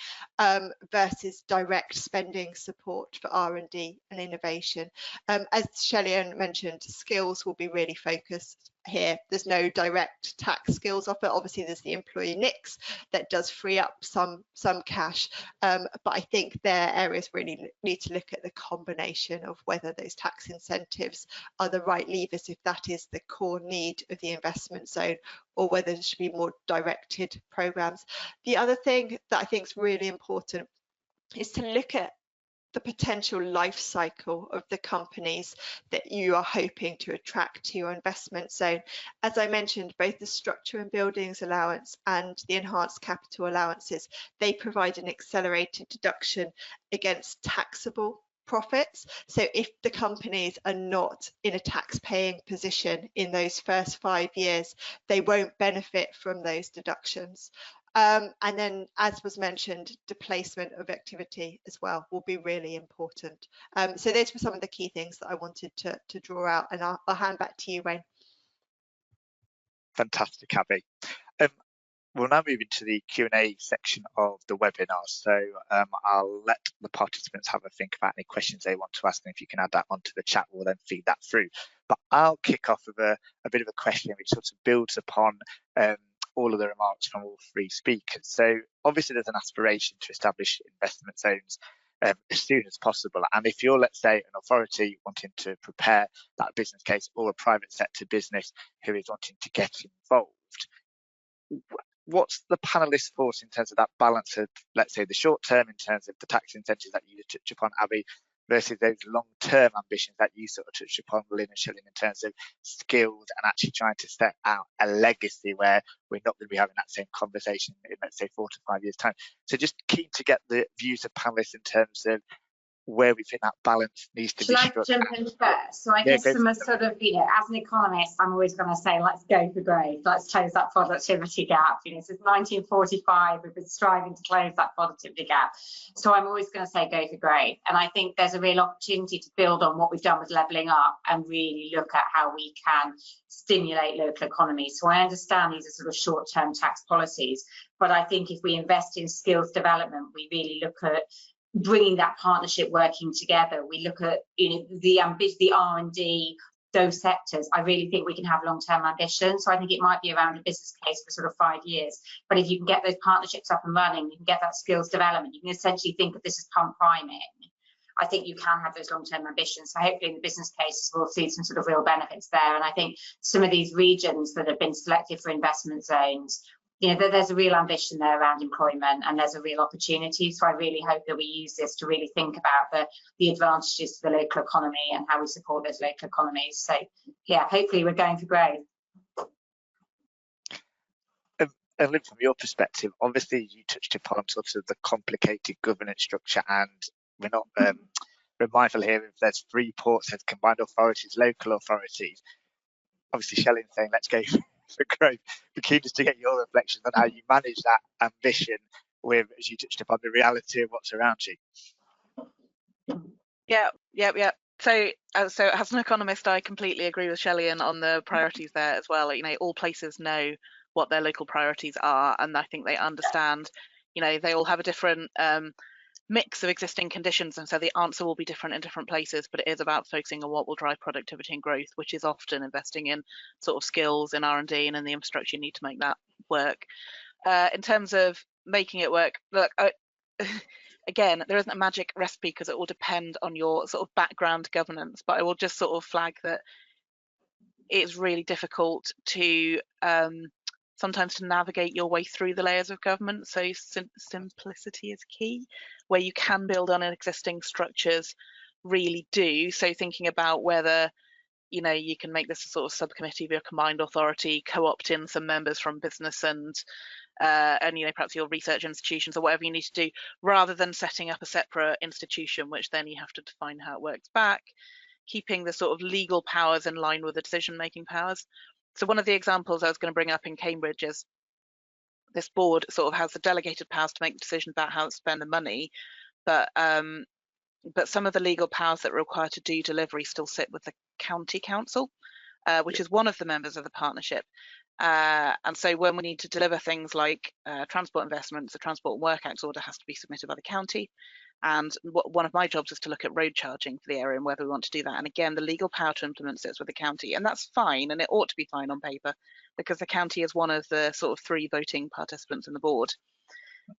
versus direct spending support for R&D and innovation. As Shelley mentioned, skills will be really focused here. There's no direct tax skills offer. Obviously there's the employee NICs that does free up some cash, but I think their areas really need to look at the combination of whether those tax incentives are the right levers, if that is the core need of the investment zone, or whether there should be more directed programs. The other thing that I think is really important is to look at the potential life cycle of the companies that you are hoping to attract to your investment zone. As I mentioned, both the structure and buildings allowance and the enhanced capital allowances, they provide an accelerated deduction against taxable profits. So if the companies are not in a tax paying position in those first 5 years, they won't benefit from those deductions. And then, as was mentioned, displacement of activity as well will be really important. So those were some of the key things that I wanted to draw out, and I'll hand back to you, Wayne. Fantastic, Abby. We'll now move into the Q&A section of the webinar. So I'll let the participants have a think about any questions they want to ask, and if you can add that onto the chat, we'll then feed that through. But I'll kick off with a bit of a question which sort of builds upon all of the remarks from all three speakers. So obviously there's an aspiration to establish investment zones as soon as possible. And if you're, let's say, an authority wanting to prepare that business case, or a private sector business who is wanting to get involved, what's the panelists' thoughts in terms of that balance of, let's say, the short term in terms of the tax incentives that you touch upon, Abby, versus those long-term ambitions that you sort of touched upon, Lynn and Shelley, in terms of skills and actually trying to set out a legacy where we're not going to be having that same conversation in, let's say, 4 to 5 years' time. So just keen to get the views of panelists in terms of where we think that balance needs to be struck. Shall I jump in first? So I guess from a sort of, as an economist, I'm always going to say, let's go for growth. Let's close that productivity gap. Since 1945, we've been striving to close that productivity gap. So I'm always going to say go for growth. And I think there's a real opportunity to build on what we've done with levelling up and really look at how we can stimulate local economies. So I understand these are sort of short-term tax policies, but I think if we invest in skills development, we really look at bringing that partnership working together. We look at the R&D, those sectors. I really think we can have long-term ambitions. So I think it might be around a business case for sort of 5 years. But if you can get those partnerships up and running, you can get that skills development, you can essentially think of this as pump priming. I think you can have those long-term ambitions. So hopefully in the business cases, we'll see some sort of real benefits there. And I think some of these regions that have been selected for investment zones, there's a real ambition there around employment, and there's a real opportunity. So I really hope that we use this to really think about the advantages to the local economy and how we support those local economies. So yeah, hopefully we're going for growth. And Lynn, from your perspective, obviously you touched upon sort of the complicated governance structure, and we're not we're mindful here if there's 3 ports, there's combined authorities, local authorities. Obviously Shelley's saying let's go for growth. Be keen just to get your reflections on how you manage that ambition with, as you touched upon, the reality of what's around you. Yeah. So as an economist, I completely agree with Shelley on the priorities there as well. You know, all places know what their local priorities are, and I think they understand. You know, they all have a different mix of existing conditions, and so the answer will be different in different places, but it is about focusing on what will drive productivity and growth, which is often investing in sort of skills in R&D and in the infrastructure you need to make that work. In terms of making it work, look, again, there isn't a magic recipe because it will depend on your sort of background governance, but I will just sort of flag that it's really difficult to sometimes to navigate your way through the layers of government. So simplicity is key. Where you can build on existing structures, really do. So thinking about whether, you know, you can make this a sort of subcommittee of your combined authority, co-opt in some members from business and you know, perhaps your research institutions or whatever you need to do, rather than setting up a separate institution, which then you have to define how it works back, keeping the sort of legal powers in line with the decision-making powers. So one of the examples I was going to bring up in Cambridge is this board sort of has the delegated powers to make decisions about how to spend the money, but some of the legal powers that are required to do delivery still sit with the county council, which is one of the members of the partnership. And so when we need to deliver things like transport investments, the Transport and Work Act order has to be submitted by the county. And one of my jobs is to look at road charging for the area and whether we want to do that. And again, the legal power to implement sits with the county, and that's fine, and it ought to be fine on paper, because the county is one of the sort of 3 voting participants in the board.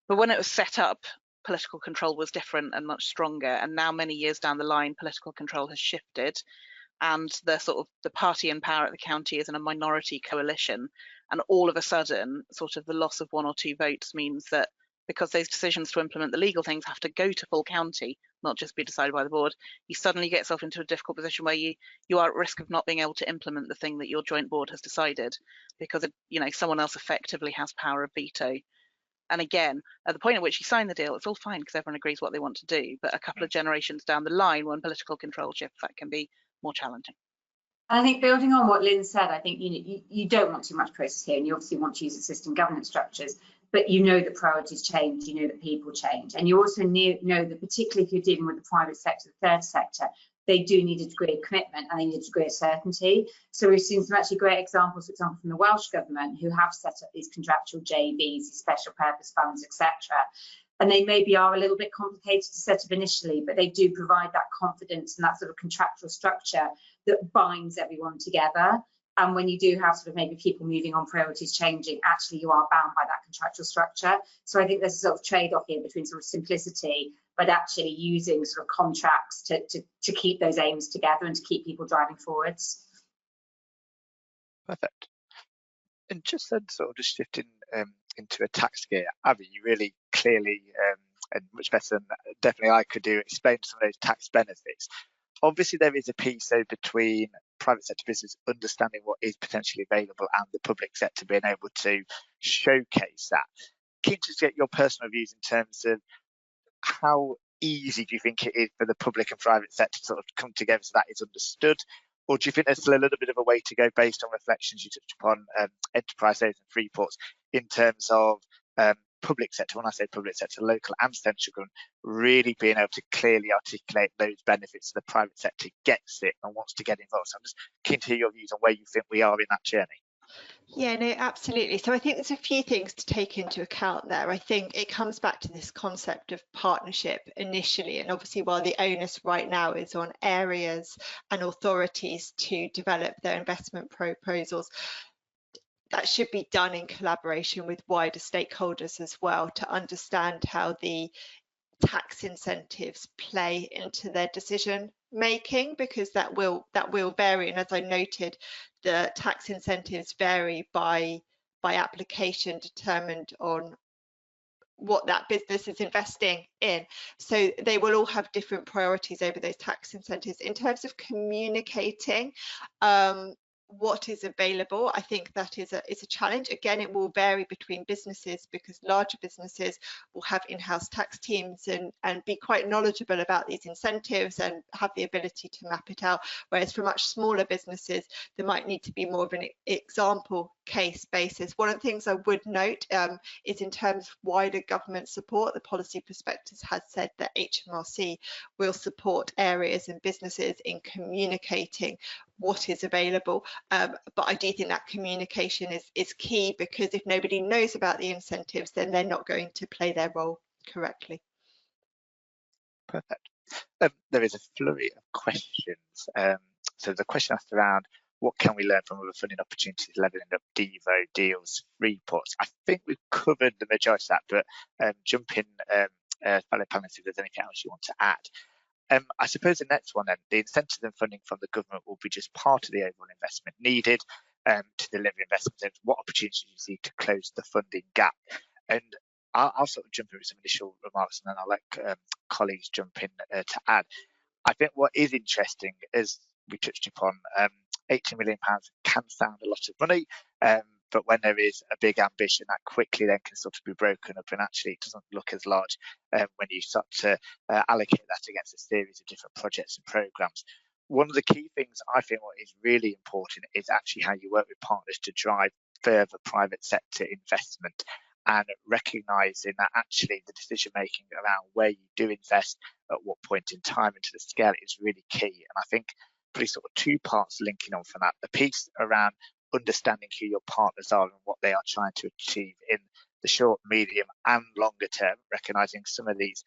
But when it was set up, political control was different and much stronger. And now, many years down the line, political control has shifted, and the sort of the party in power at the county is in a minority coalition. And all of a sudden, sort of the loss of 1 or 2 votes means that, because those decisions to implement the legal things have to go to full county, not just be decided by the board, you suddenly get yourself into a difficult position where you are at risk of not being able to implement the thing that your joint board has decided, because you know, someone else effectively has power of veto. And again, at the point at which you sign the deal, it's all fine because everyone agrees what they want to do. But a couple of generations down the line, when political control shifts, that can be more challenging. I think building on what Lynn said, I think you don't want too much process here, and you obviously want to use existing governance structures, but you know that priorities change, you know that people change, and you also know that particularly if you're dealing with the private sector, the third sector, they do need a degree of commitment and they need a degree of certainty. So we've seen some actually great examples, for example, from the Welsh Government, who have set up these contractual JVs, special purpose funds, etc. And they maybe are a little bit complicated to set up initially, but they do provide that confidence and that sort of contractual structure that binds everyone together. And when you do have sort of maybe people moving on, priorities changing, actually you are bound by that contractual structure. So I think there's a sort of trade-off here between sort of simplicity, but actually using sort of contracts to keep those aims together and to keep people driving forwards. Perfect. And just then, sort of just shifting into a tax gear, Abby, you really clearly and much better than definitely I could do, explain some of those tax benefits. Obviously, there is a piece though between private sector business understanding what is potentially available and the public sector being able to showcase that. Can you just get your personal views in terms of how easy do you think it is for the public and private sector to sort of come together so that is understood? Or do you think there's still a little bit of a way to go based on reflections you touched upon, enterprise zones and free ports, in terms of public sector, when I say public sector, local and central government, really being able to clearly articulate those benefits so the private sector gets it and wants to get involved? So I'm just keen to hear your views on where you think we are in that journey. Yeah, no, absolutely. So I think there's a few things to take into account there. I think it comes back to this concept of partnership initially, and obviously while the onus right now is on areas and authorities to develop their investment proposals, that should be done in collaboration with wider stakeholders as well, to understand how the tax incentives play into their decision making, because that will vary. And as I noted, the tax incentives vary by application, determined on what that business is investing in. So they will all have different priorities over those tax incentives. In terms of communicating what is available, I think that is a challenge. Again, it will vary between businesses, because larger businesses will have in-house tax teams and be quite knowledgeable about these incentives and have the ability to map it out, whereas for much smaller businesses there might need to be more of an example case basis. One of the things I would note is in terms of wider government support, the policy prospectus has said that HMRC will support areas and businesses in communicating what is available, but I do think that communication is key, because if nobody knows about the incentives, then they're not going to play their role correctly. Perfect. There is a flurry of questions. So the question asked around what can we learn from other funding opportunities, levelling up Devo deals, reports. I think we've covered the majority of that, but jump in, fellow panelists, if there's anything else you want to add. I suppose the next one then, the incentives and funding from the government will be just part of the overall investment needed to deliver investments, and what opportunities you see to close the funding gap. And I'll sort of jump in with some initial remarks, and then I'll let colleagues jump in to add. I think what is interesting, as we touched upon, £18 million can sound a lot of money, but when there is a big ambition, that quickly then can sort of be broken up, and actually it doesn't look as large when you start to allocate that against a series of different projects and programmes. One of the key things I think what is really important is actually how you work with partners to drive further private sector investment, and recognising that actually the decision making around where you do invest at what point in time and to the scale is really key. And I think pretty sort of two parts linking on from that: the piece around understanding who your partners are and what they are trying to achieve in the short, medium and longer term, recognising some of these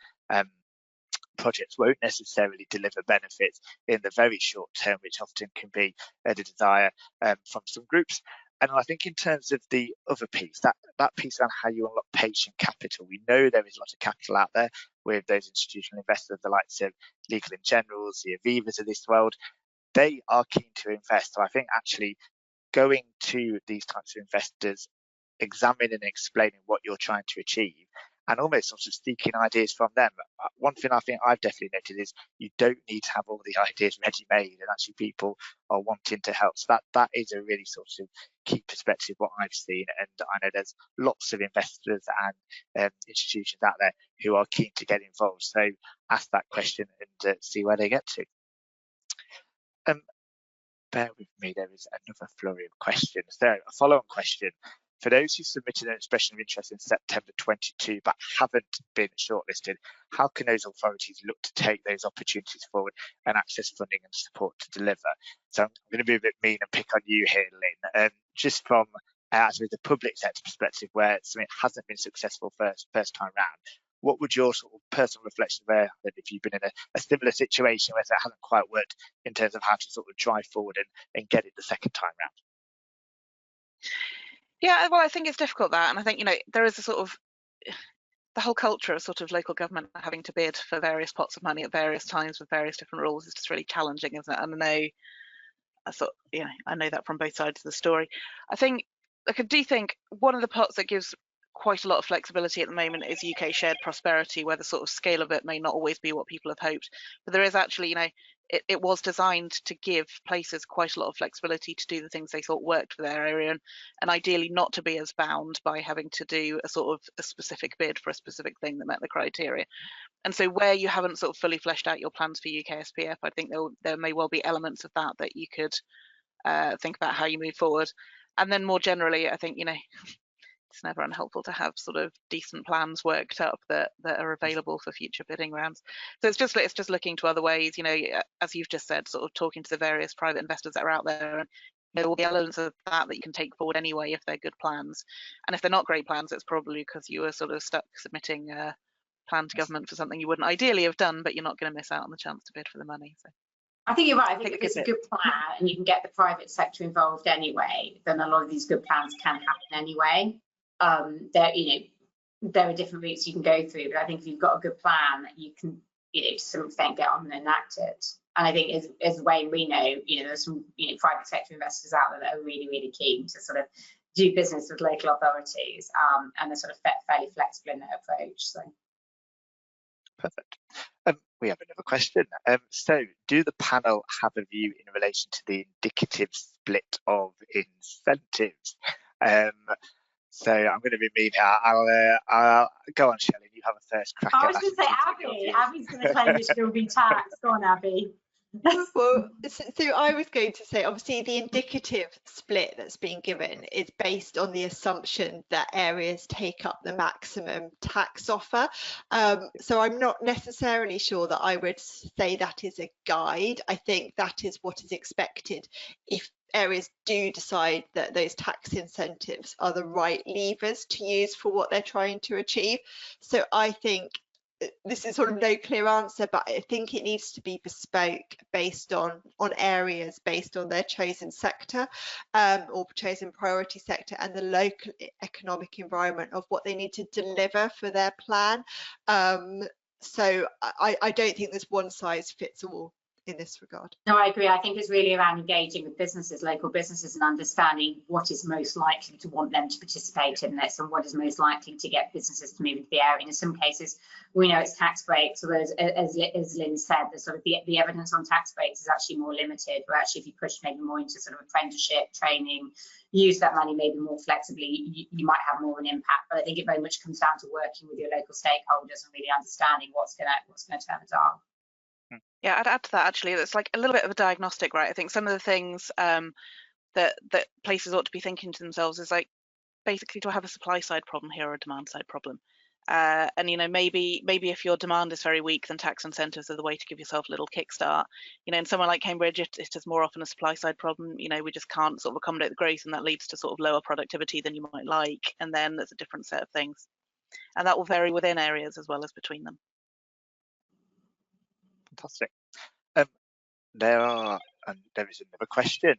projects won't necessarily deliver benefits in the very short term, which often can be the desire from some groups. And I think in terms of the other piece, that piece around how you unlock patient capital, we know there is a lot of capital out there with those institutional investors, the likes of Legal & Generals, the Avivas of this world. They are keen to invest. So I think actually going to these types of investors, examining and explaining what you're trying to achieve, and almost sort of seeking ideas from them. One thing I think I've definitely noted is you don't need to have all the ideas ready-made, and actually people are wanting to help. So that is a really sort of key perspective what I've seen, and I know there's lots of investors and institutions out there who are keen to get involved. So ask that question and see where they get to. Bear with me, there is another flurry of questions. So a follow-on question: for those who submitted an expression of interest in September 22 but haven't been shortlisted, how can those authorities look to take those opportunities forward and access funding and support to deliver? So I'm going to be a bit mean and pick on you here, Lynn. Just from as with the public sector perspective, where something hasn't been successful first time round, what would your sort of personal reflection there, if you've been in a similar situation where it hasn't quite worked, in terms of how to sort of drive forward and get it the second time round? Yeah, well, I think it's difficult, that, and I think, you know, there is a sort of the whole culture of sort of local government having to bid for various pots of money at various times with various different rules is just really challenging, isn't it? And I know that from both sides of the story. I do think one of the parts that gives quite a lot of flexibility at the moment is UK shared prosperity, where the sort of scale of it may not always be what people have hoped, but there is actually, you know, it was designed to give places quite a lot of flexibility to do the things they thought worked for their area, and ideally not to be as bound by having to do a sort of a specific bid for a specific thing that met the criteria. And so where you haven't sort of fully fleshed out your plans for UK SPF, I think there may well be elements of that you could think about how you move forward. And then more generally, I think, you know, it's never unhelpful to have sort of decent plans worked up that are available for future bidding rounds. So it's just looking to other ways, you know, as you've just said, sort of talking to the various private investors that are out there, and there will be elements of that you can take forward anyway if they're good plans. And if they're not great plans, it's probably because you were sort of stuck submitting a plan to government for something you wouldn't ideally have done, but you're not going to miss out on the chance to bid for the money. So I think you're right. I think if it's a good plan and you can get the private sector involved anyway, then a lot of these good plans can happen anyway. There are different routes you can go through, but I think if you've got a good plan, you can, you know, to some extent get on and enact it. And I think as Wayne, we know, you know, there's some, you know, private sector investors out there that are really, really keen to sort of do business with local authorities, and they're sort of fairly flexible in their approach. So perfect. We have another question. So do the panel have a view in relation to the indicative split of incentives? So I'm going to be mean here. I'll go on, Shelley. You have a first crack. I was going to say Abby. Abby's going to claim it should all be taxed. Go on, Abby. Well, so I was going to say, obviously, the indicative split that's being given is based on the assumption that areas take up the maximum tax offer. So I'm not necessarily sure that I would say that is a guide. I think that is what is expected if areas do decide that those tax incentives are the right levers to use for what they're trying to achieve. So I think this is sort of no clear answer, but I think it needs to be bespoke based on areas, based on their chosen sector or chosen priority sector and the local economic environment of what they need to deliver for their plan. So I don't think there's one size fits all in this regard. No, I agree. I think it's really around engaging with businesses, local businesses, and understanding what is most likely to want them to participate in this and what is most likely to get businesses to move into the area. And in some cases, we know it's tax breaks, although as Lynn said, the sort of the evidence on tax breaks is actually more limited, where actually if you push maybe more into sort of apprenticeship training, use that money maybe more flexibly, you might have more of an impact. But I think it very much comes down to working with your local stakeholders and really understanding what's going to turn the dial. Yeah, I'd add to that actually. It's like a little bit of a diagnostic, right? I think some of the things that places ought to be thinking to themselves is like, basically, do I have a supply side problem here or a demand side problem? And you know, maybe if your demand is very weak, then tax incentives are the way to give yourself a little kickstart. You know, in somewhere like Cambridge, it is more often a supply side problem. You know, we just can't sort of accommodate the growth, and that leads to sort of lower productivity than you might like. And then there's a different set of things, and that will vary within areas as well as between them. Fantastic. There is another question.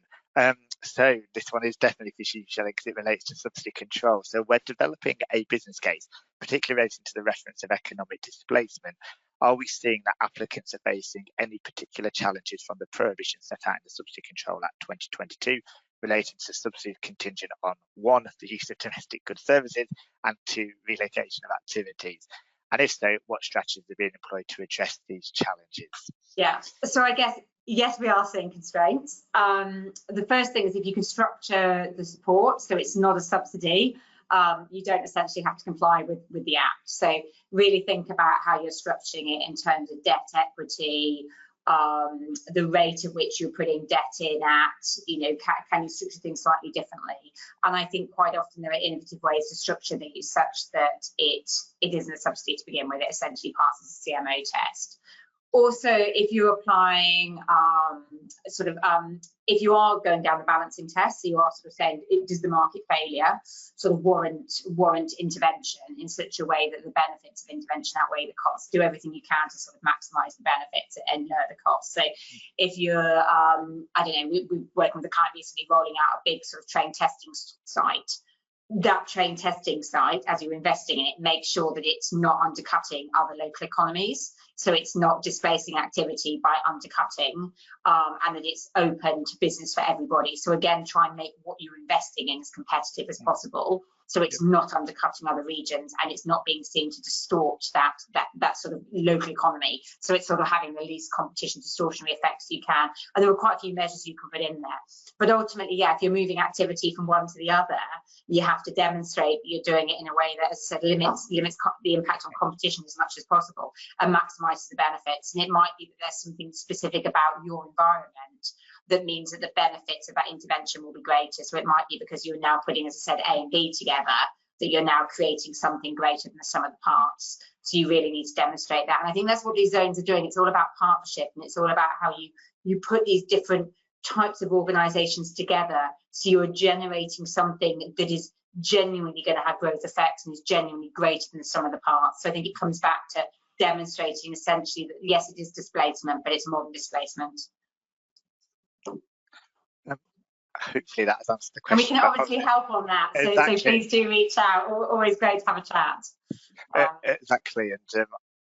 So this one is definitely for you, Shelley, because it relates to subsidy control. So we're developing a business case, particularly relating to the reference of economic displacement. Are we seeing that applicants are facing any particular challenges from the prohibition set out in the Subsidy Control Act 2022 relating to subsidies contingent on 1, the use of domestic goods services, and 2, relocation of activities? And if so, what strategies are being employed to address these challenges? Yeah, so I guess, yes, we are seeing constraints. The first thing is if you can structure the support so it's not a subsidy, you don't essentially have to comply with the Act. So really think about how you're structuring it in terms of debt equity, the rate at which you're putting debt in at, you know, can you structure things slightly differently? And I think quite often there are innovative ways to structure these such that it isn't a subsidy to begin with, it essentially passes the CMO test. Also, if you're applying if you are going down the balancing test, so you are sort of saying, does the market failure sort of warrant intervention in such a way that the benefits of intervention outweigh the costs? Do everything you can to sort of maximise the benefits and lower the costs. So if you're, I don't know, we're working with a client recently rolling out a big sort of train testing site. That train testing site, as you're investing in it, make sure that it's not undercutting other local economies. So it's not displacing activity by undercutting, and that it's open to business for everybody. So again, try and make what you're investing in as competitive as possible. So it's not undercutting other regions, and it's not being seen to distort that sort of local economy. So it's sort of having the least competition distortionary effects you can. And there are quite a few measures you can put in there. But ultimately, yeah, if you're moving activity from one to the other, you have to demonstrate that you're doing it in a way that, as I said, limits the impact on competition as much as possible and maximises the benefits. And it might be that there's something specific about your environment that means that the benefits of that intervention will be greater. So it might be because you're now putting, as I said, A and B together, that you're now creating something greater than the sum of the parts. So you really need to demonstrate that. And I think that's what these zones are doing. It's all about partnership, and it's all about how you put these different types of organisations together, so you're generating something that is genuinely going to have growth effects and is genuinely greater than the sum of the parts. So I think it comes back to demonstrating essentially that yes, it is displacement, but it's more than displacement. Hopefully that has answered the question. And we can obviously help on that, exactly. So please do reach out. Always great to have a chat. Exactly, and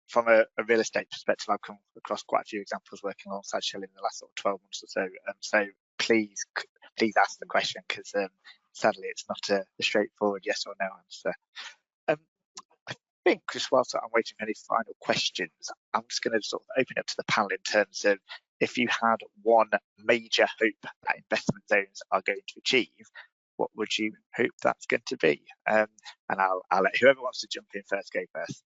from a real estate perspective, I've come across quite a few examples working alongside Shelley in the last sort of 12 months or so. So please ask the question, because sadly it's not a straightforward yes or no answer. I think just whilst I'm waiting for any final questions, I'm just going to sort of open up to the panel in terms of, if you had one major hope that investment zones are going to achieve, what would you hope that's going to be? And I'll let whoever wants to jump in first go first.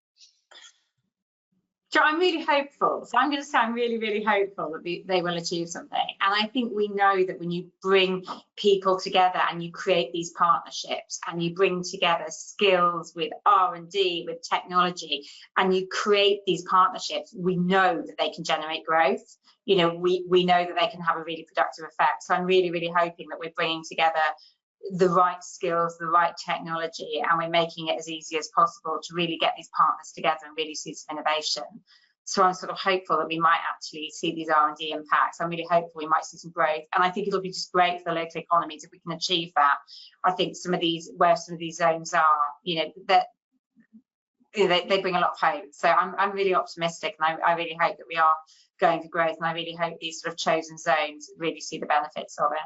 So I'm really hopeful. So I'm going to say I'm really, really hopeful that they will achieve something. And I think we know that when you bring people together and you create these partnerships and you bring together skills with R&D, with technology, and you create these partnerships, we know that they can generate growth. You know, we know that they can have a really productive effect. So I'm really, really hoping that we're bringing together the right skills, the right technology, and we're making it as easy as possible to really get these partners together and really see some innovation. So I'm sort of hopeful that we might actually see these R&D impacts. I'm really hopeful we might see some growth, and I think it'll be just great for the local economies if we can achieve that. I think some of these, where some of these zones are, you know, that they bring a lot of hope. So I'm really optimistic, and I really hope that we are going for growth, and I really hope these sort of chosen zones really see the benefits of it.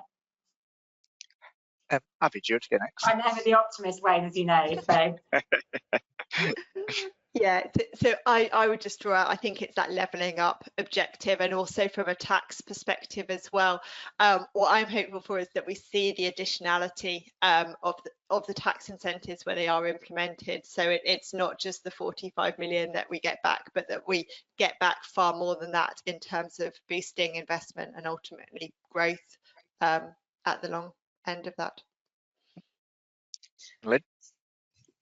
Avi, do you want to go next? I'm ever the optimist, Wayne, as you know. So. Yeah, so I would just draw out, I think it's that levelling up objective, and also from a tax perspective as well. What I'm hopeful for is that we see the additionality of the tax incentives when they are implemented. So it's not just the 45 million that we get back, but that we get back far more than that in terms of boosting investment and ultimately growth at the long end of that. Lynn?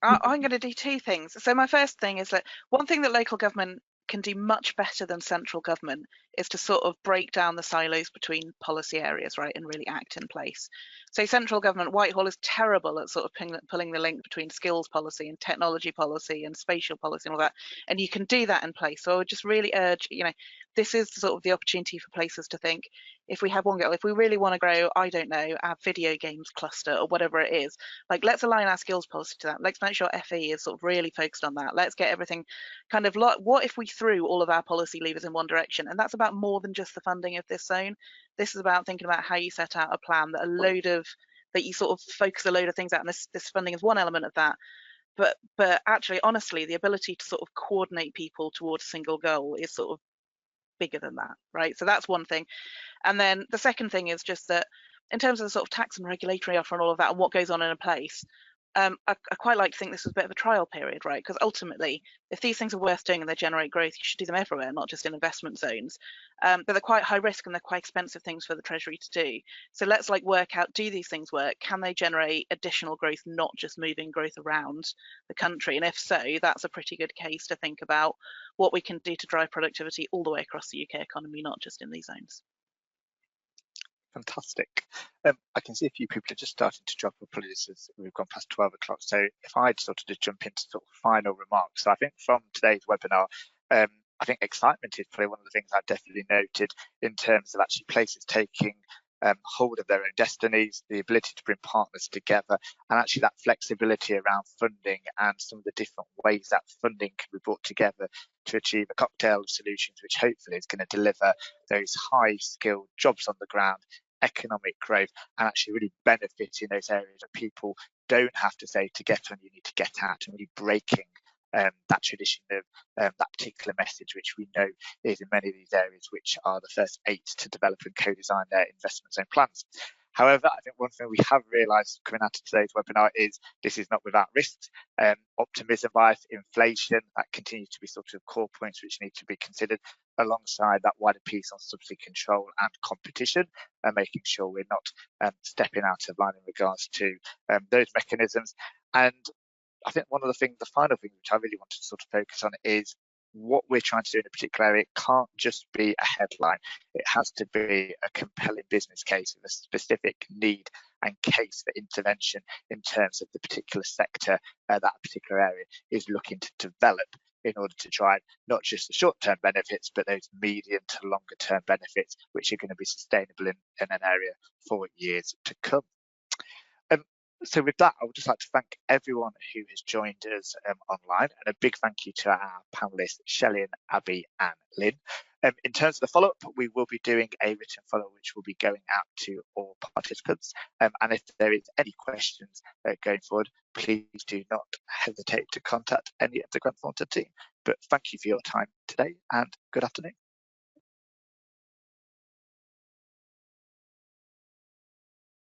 I'm going to do two things. So my first thing is that one thing that local government can do much better than central government is to sort of break down the silos between policy areas, right, and really act in place. So central government, Whitehall is terrible at sort of pulling the link between skills policy and technology policy and spatial policy and all that, and you can do that in place. So I would just really urge, you know, this is sort of the opportunity for places to think, if we have one goal, if we really want to grow, I don't know, our video games cluster or whatever it is, like let's align our skills policy to that. Let's make sure FE is sort of really focused on that. Let's get everything kind of like, what if we threw all of our policy levers in one direction? And that's about more than just the funding of this zone. This is about thinking about how you set out a plan that you sort of focus a load of things out, and this funding is one element of that. But actually, honestly, the ability to sort of coordinate people towards a single goal is sort of bigger than that, right? So that's one thing. And then the second thing is just that in terms of the sort of tax and regulatory offer and all of that and what goes on in a place, I quite like to think this is a bit of a trial period, right? Because ultimately, if these things are worth doing and they generate growth, you should do them everywhere, not just in investment zones. But they're quite high risk and they're quite expensive things for the Treasury to do. So let's like work out, do these things work? Can they generate additional growth, not just moving growth around the country? And if so, that's a pretty good case to think about what we can do to drive productivity all the way across the UK economy, not just in these zones. Fantastic. I can see a few people are just starting to drop apologies as we've gone past 12 o'clock. So if I'd sort of just jump into sort of final remarks. So I think from today's webinar, I think excitement is probably one of the things I've definitely noted in terms of actually places taking hold of their own destinies, the ability to bring partners together, and actually that flexibility around funding and some of the different ways that funding can be brought together to achieve a cocktail of solutions which hopefully is going to deliver those high skilled jobs on the ground, economic growth, and actually really benefit in those areas where people don't have to say to get on you need to get out, and really breaking that tradition of that particular message, which we know is in many of these areas, which are the first 8 to develop and co-design their investment zone plans. However, I think one thing we have realised coming out of today's webinar is this is not without risks. Optimism bias, inflation, that continues to be sort of core points which need to be considered alongside that wider piece on subsidy control and competition, and making sure we're not stepping out of line in regards to those mechanisms. And I think one of the final thing which I really wanted to sort of focus on is what we're trying to do in a particular area. It can't just be a headline. It has to be a compelling business case with a specific need and case for intervention in terms of the particular sector that particular area is looking to develop in order to drive not just the short-term benefits, but those medium to longer-term benefits, which are going to be sustainable in an area for years to come. So with that, I would just like to thank everyone who has joined us online, and a big thank you to our panellists, Shelley, Abby and Lynn. In terms of the follow-up, we will be doing a written follow-up which will be going out to all participants. And if there is any questions going forward, please do not hesitate to contact any of the Grant Thornton team. But thank you for your time today and good afternoon.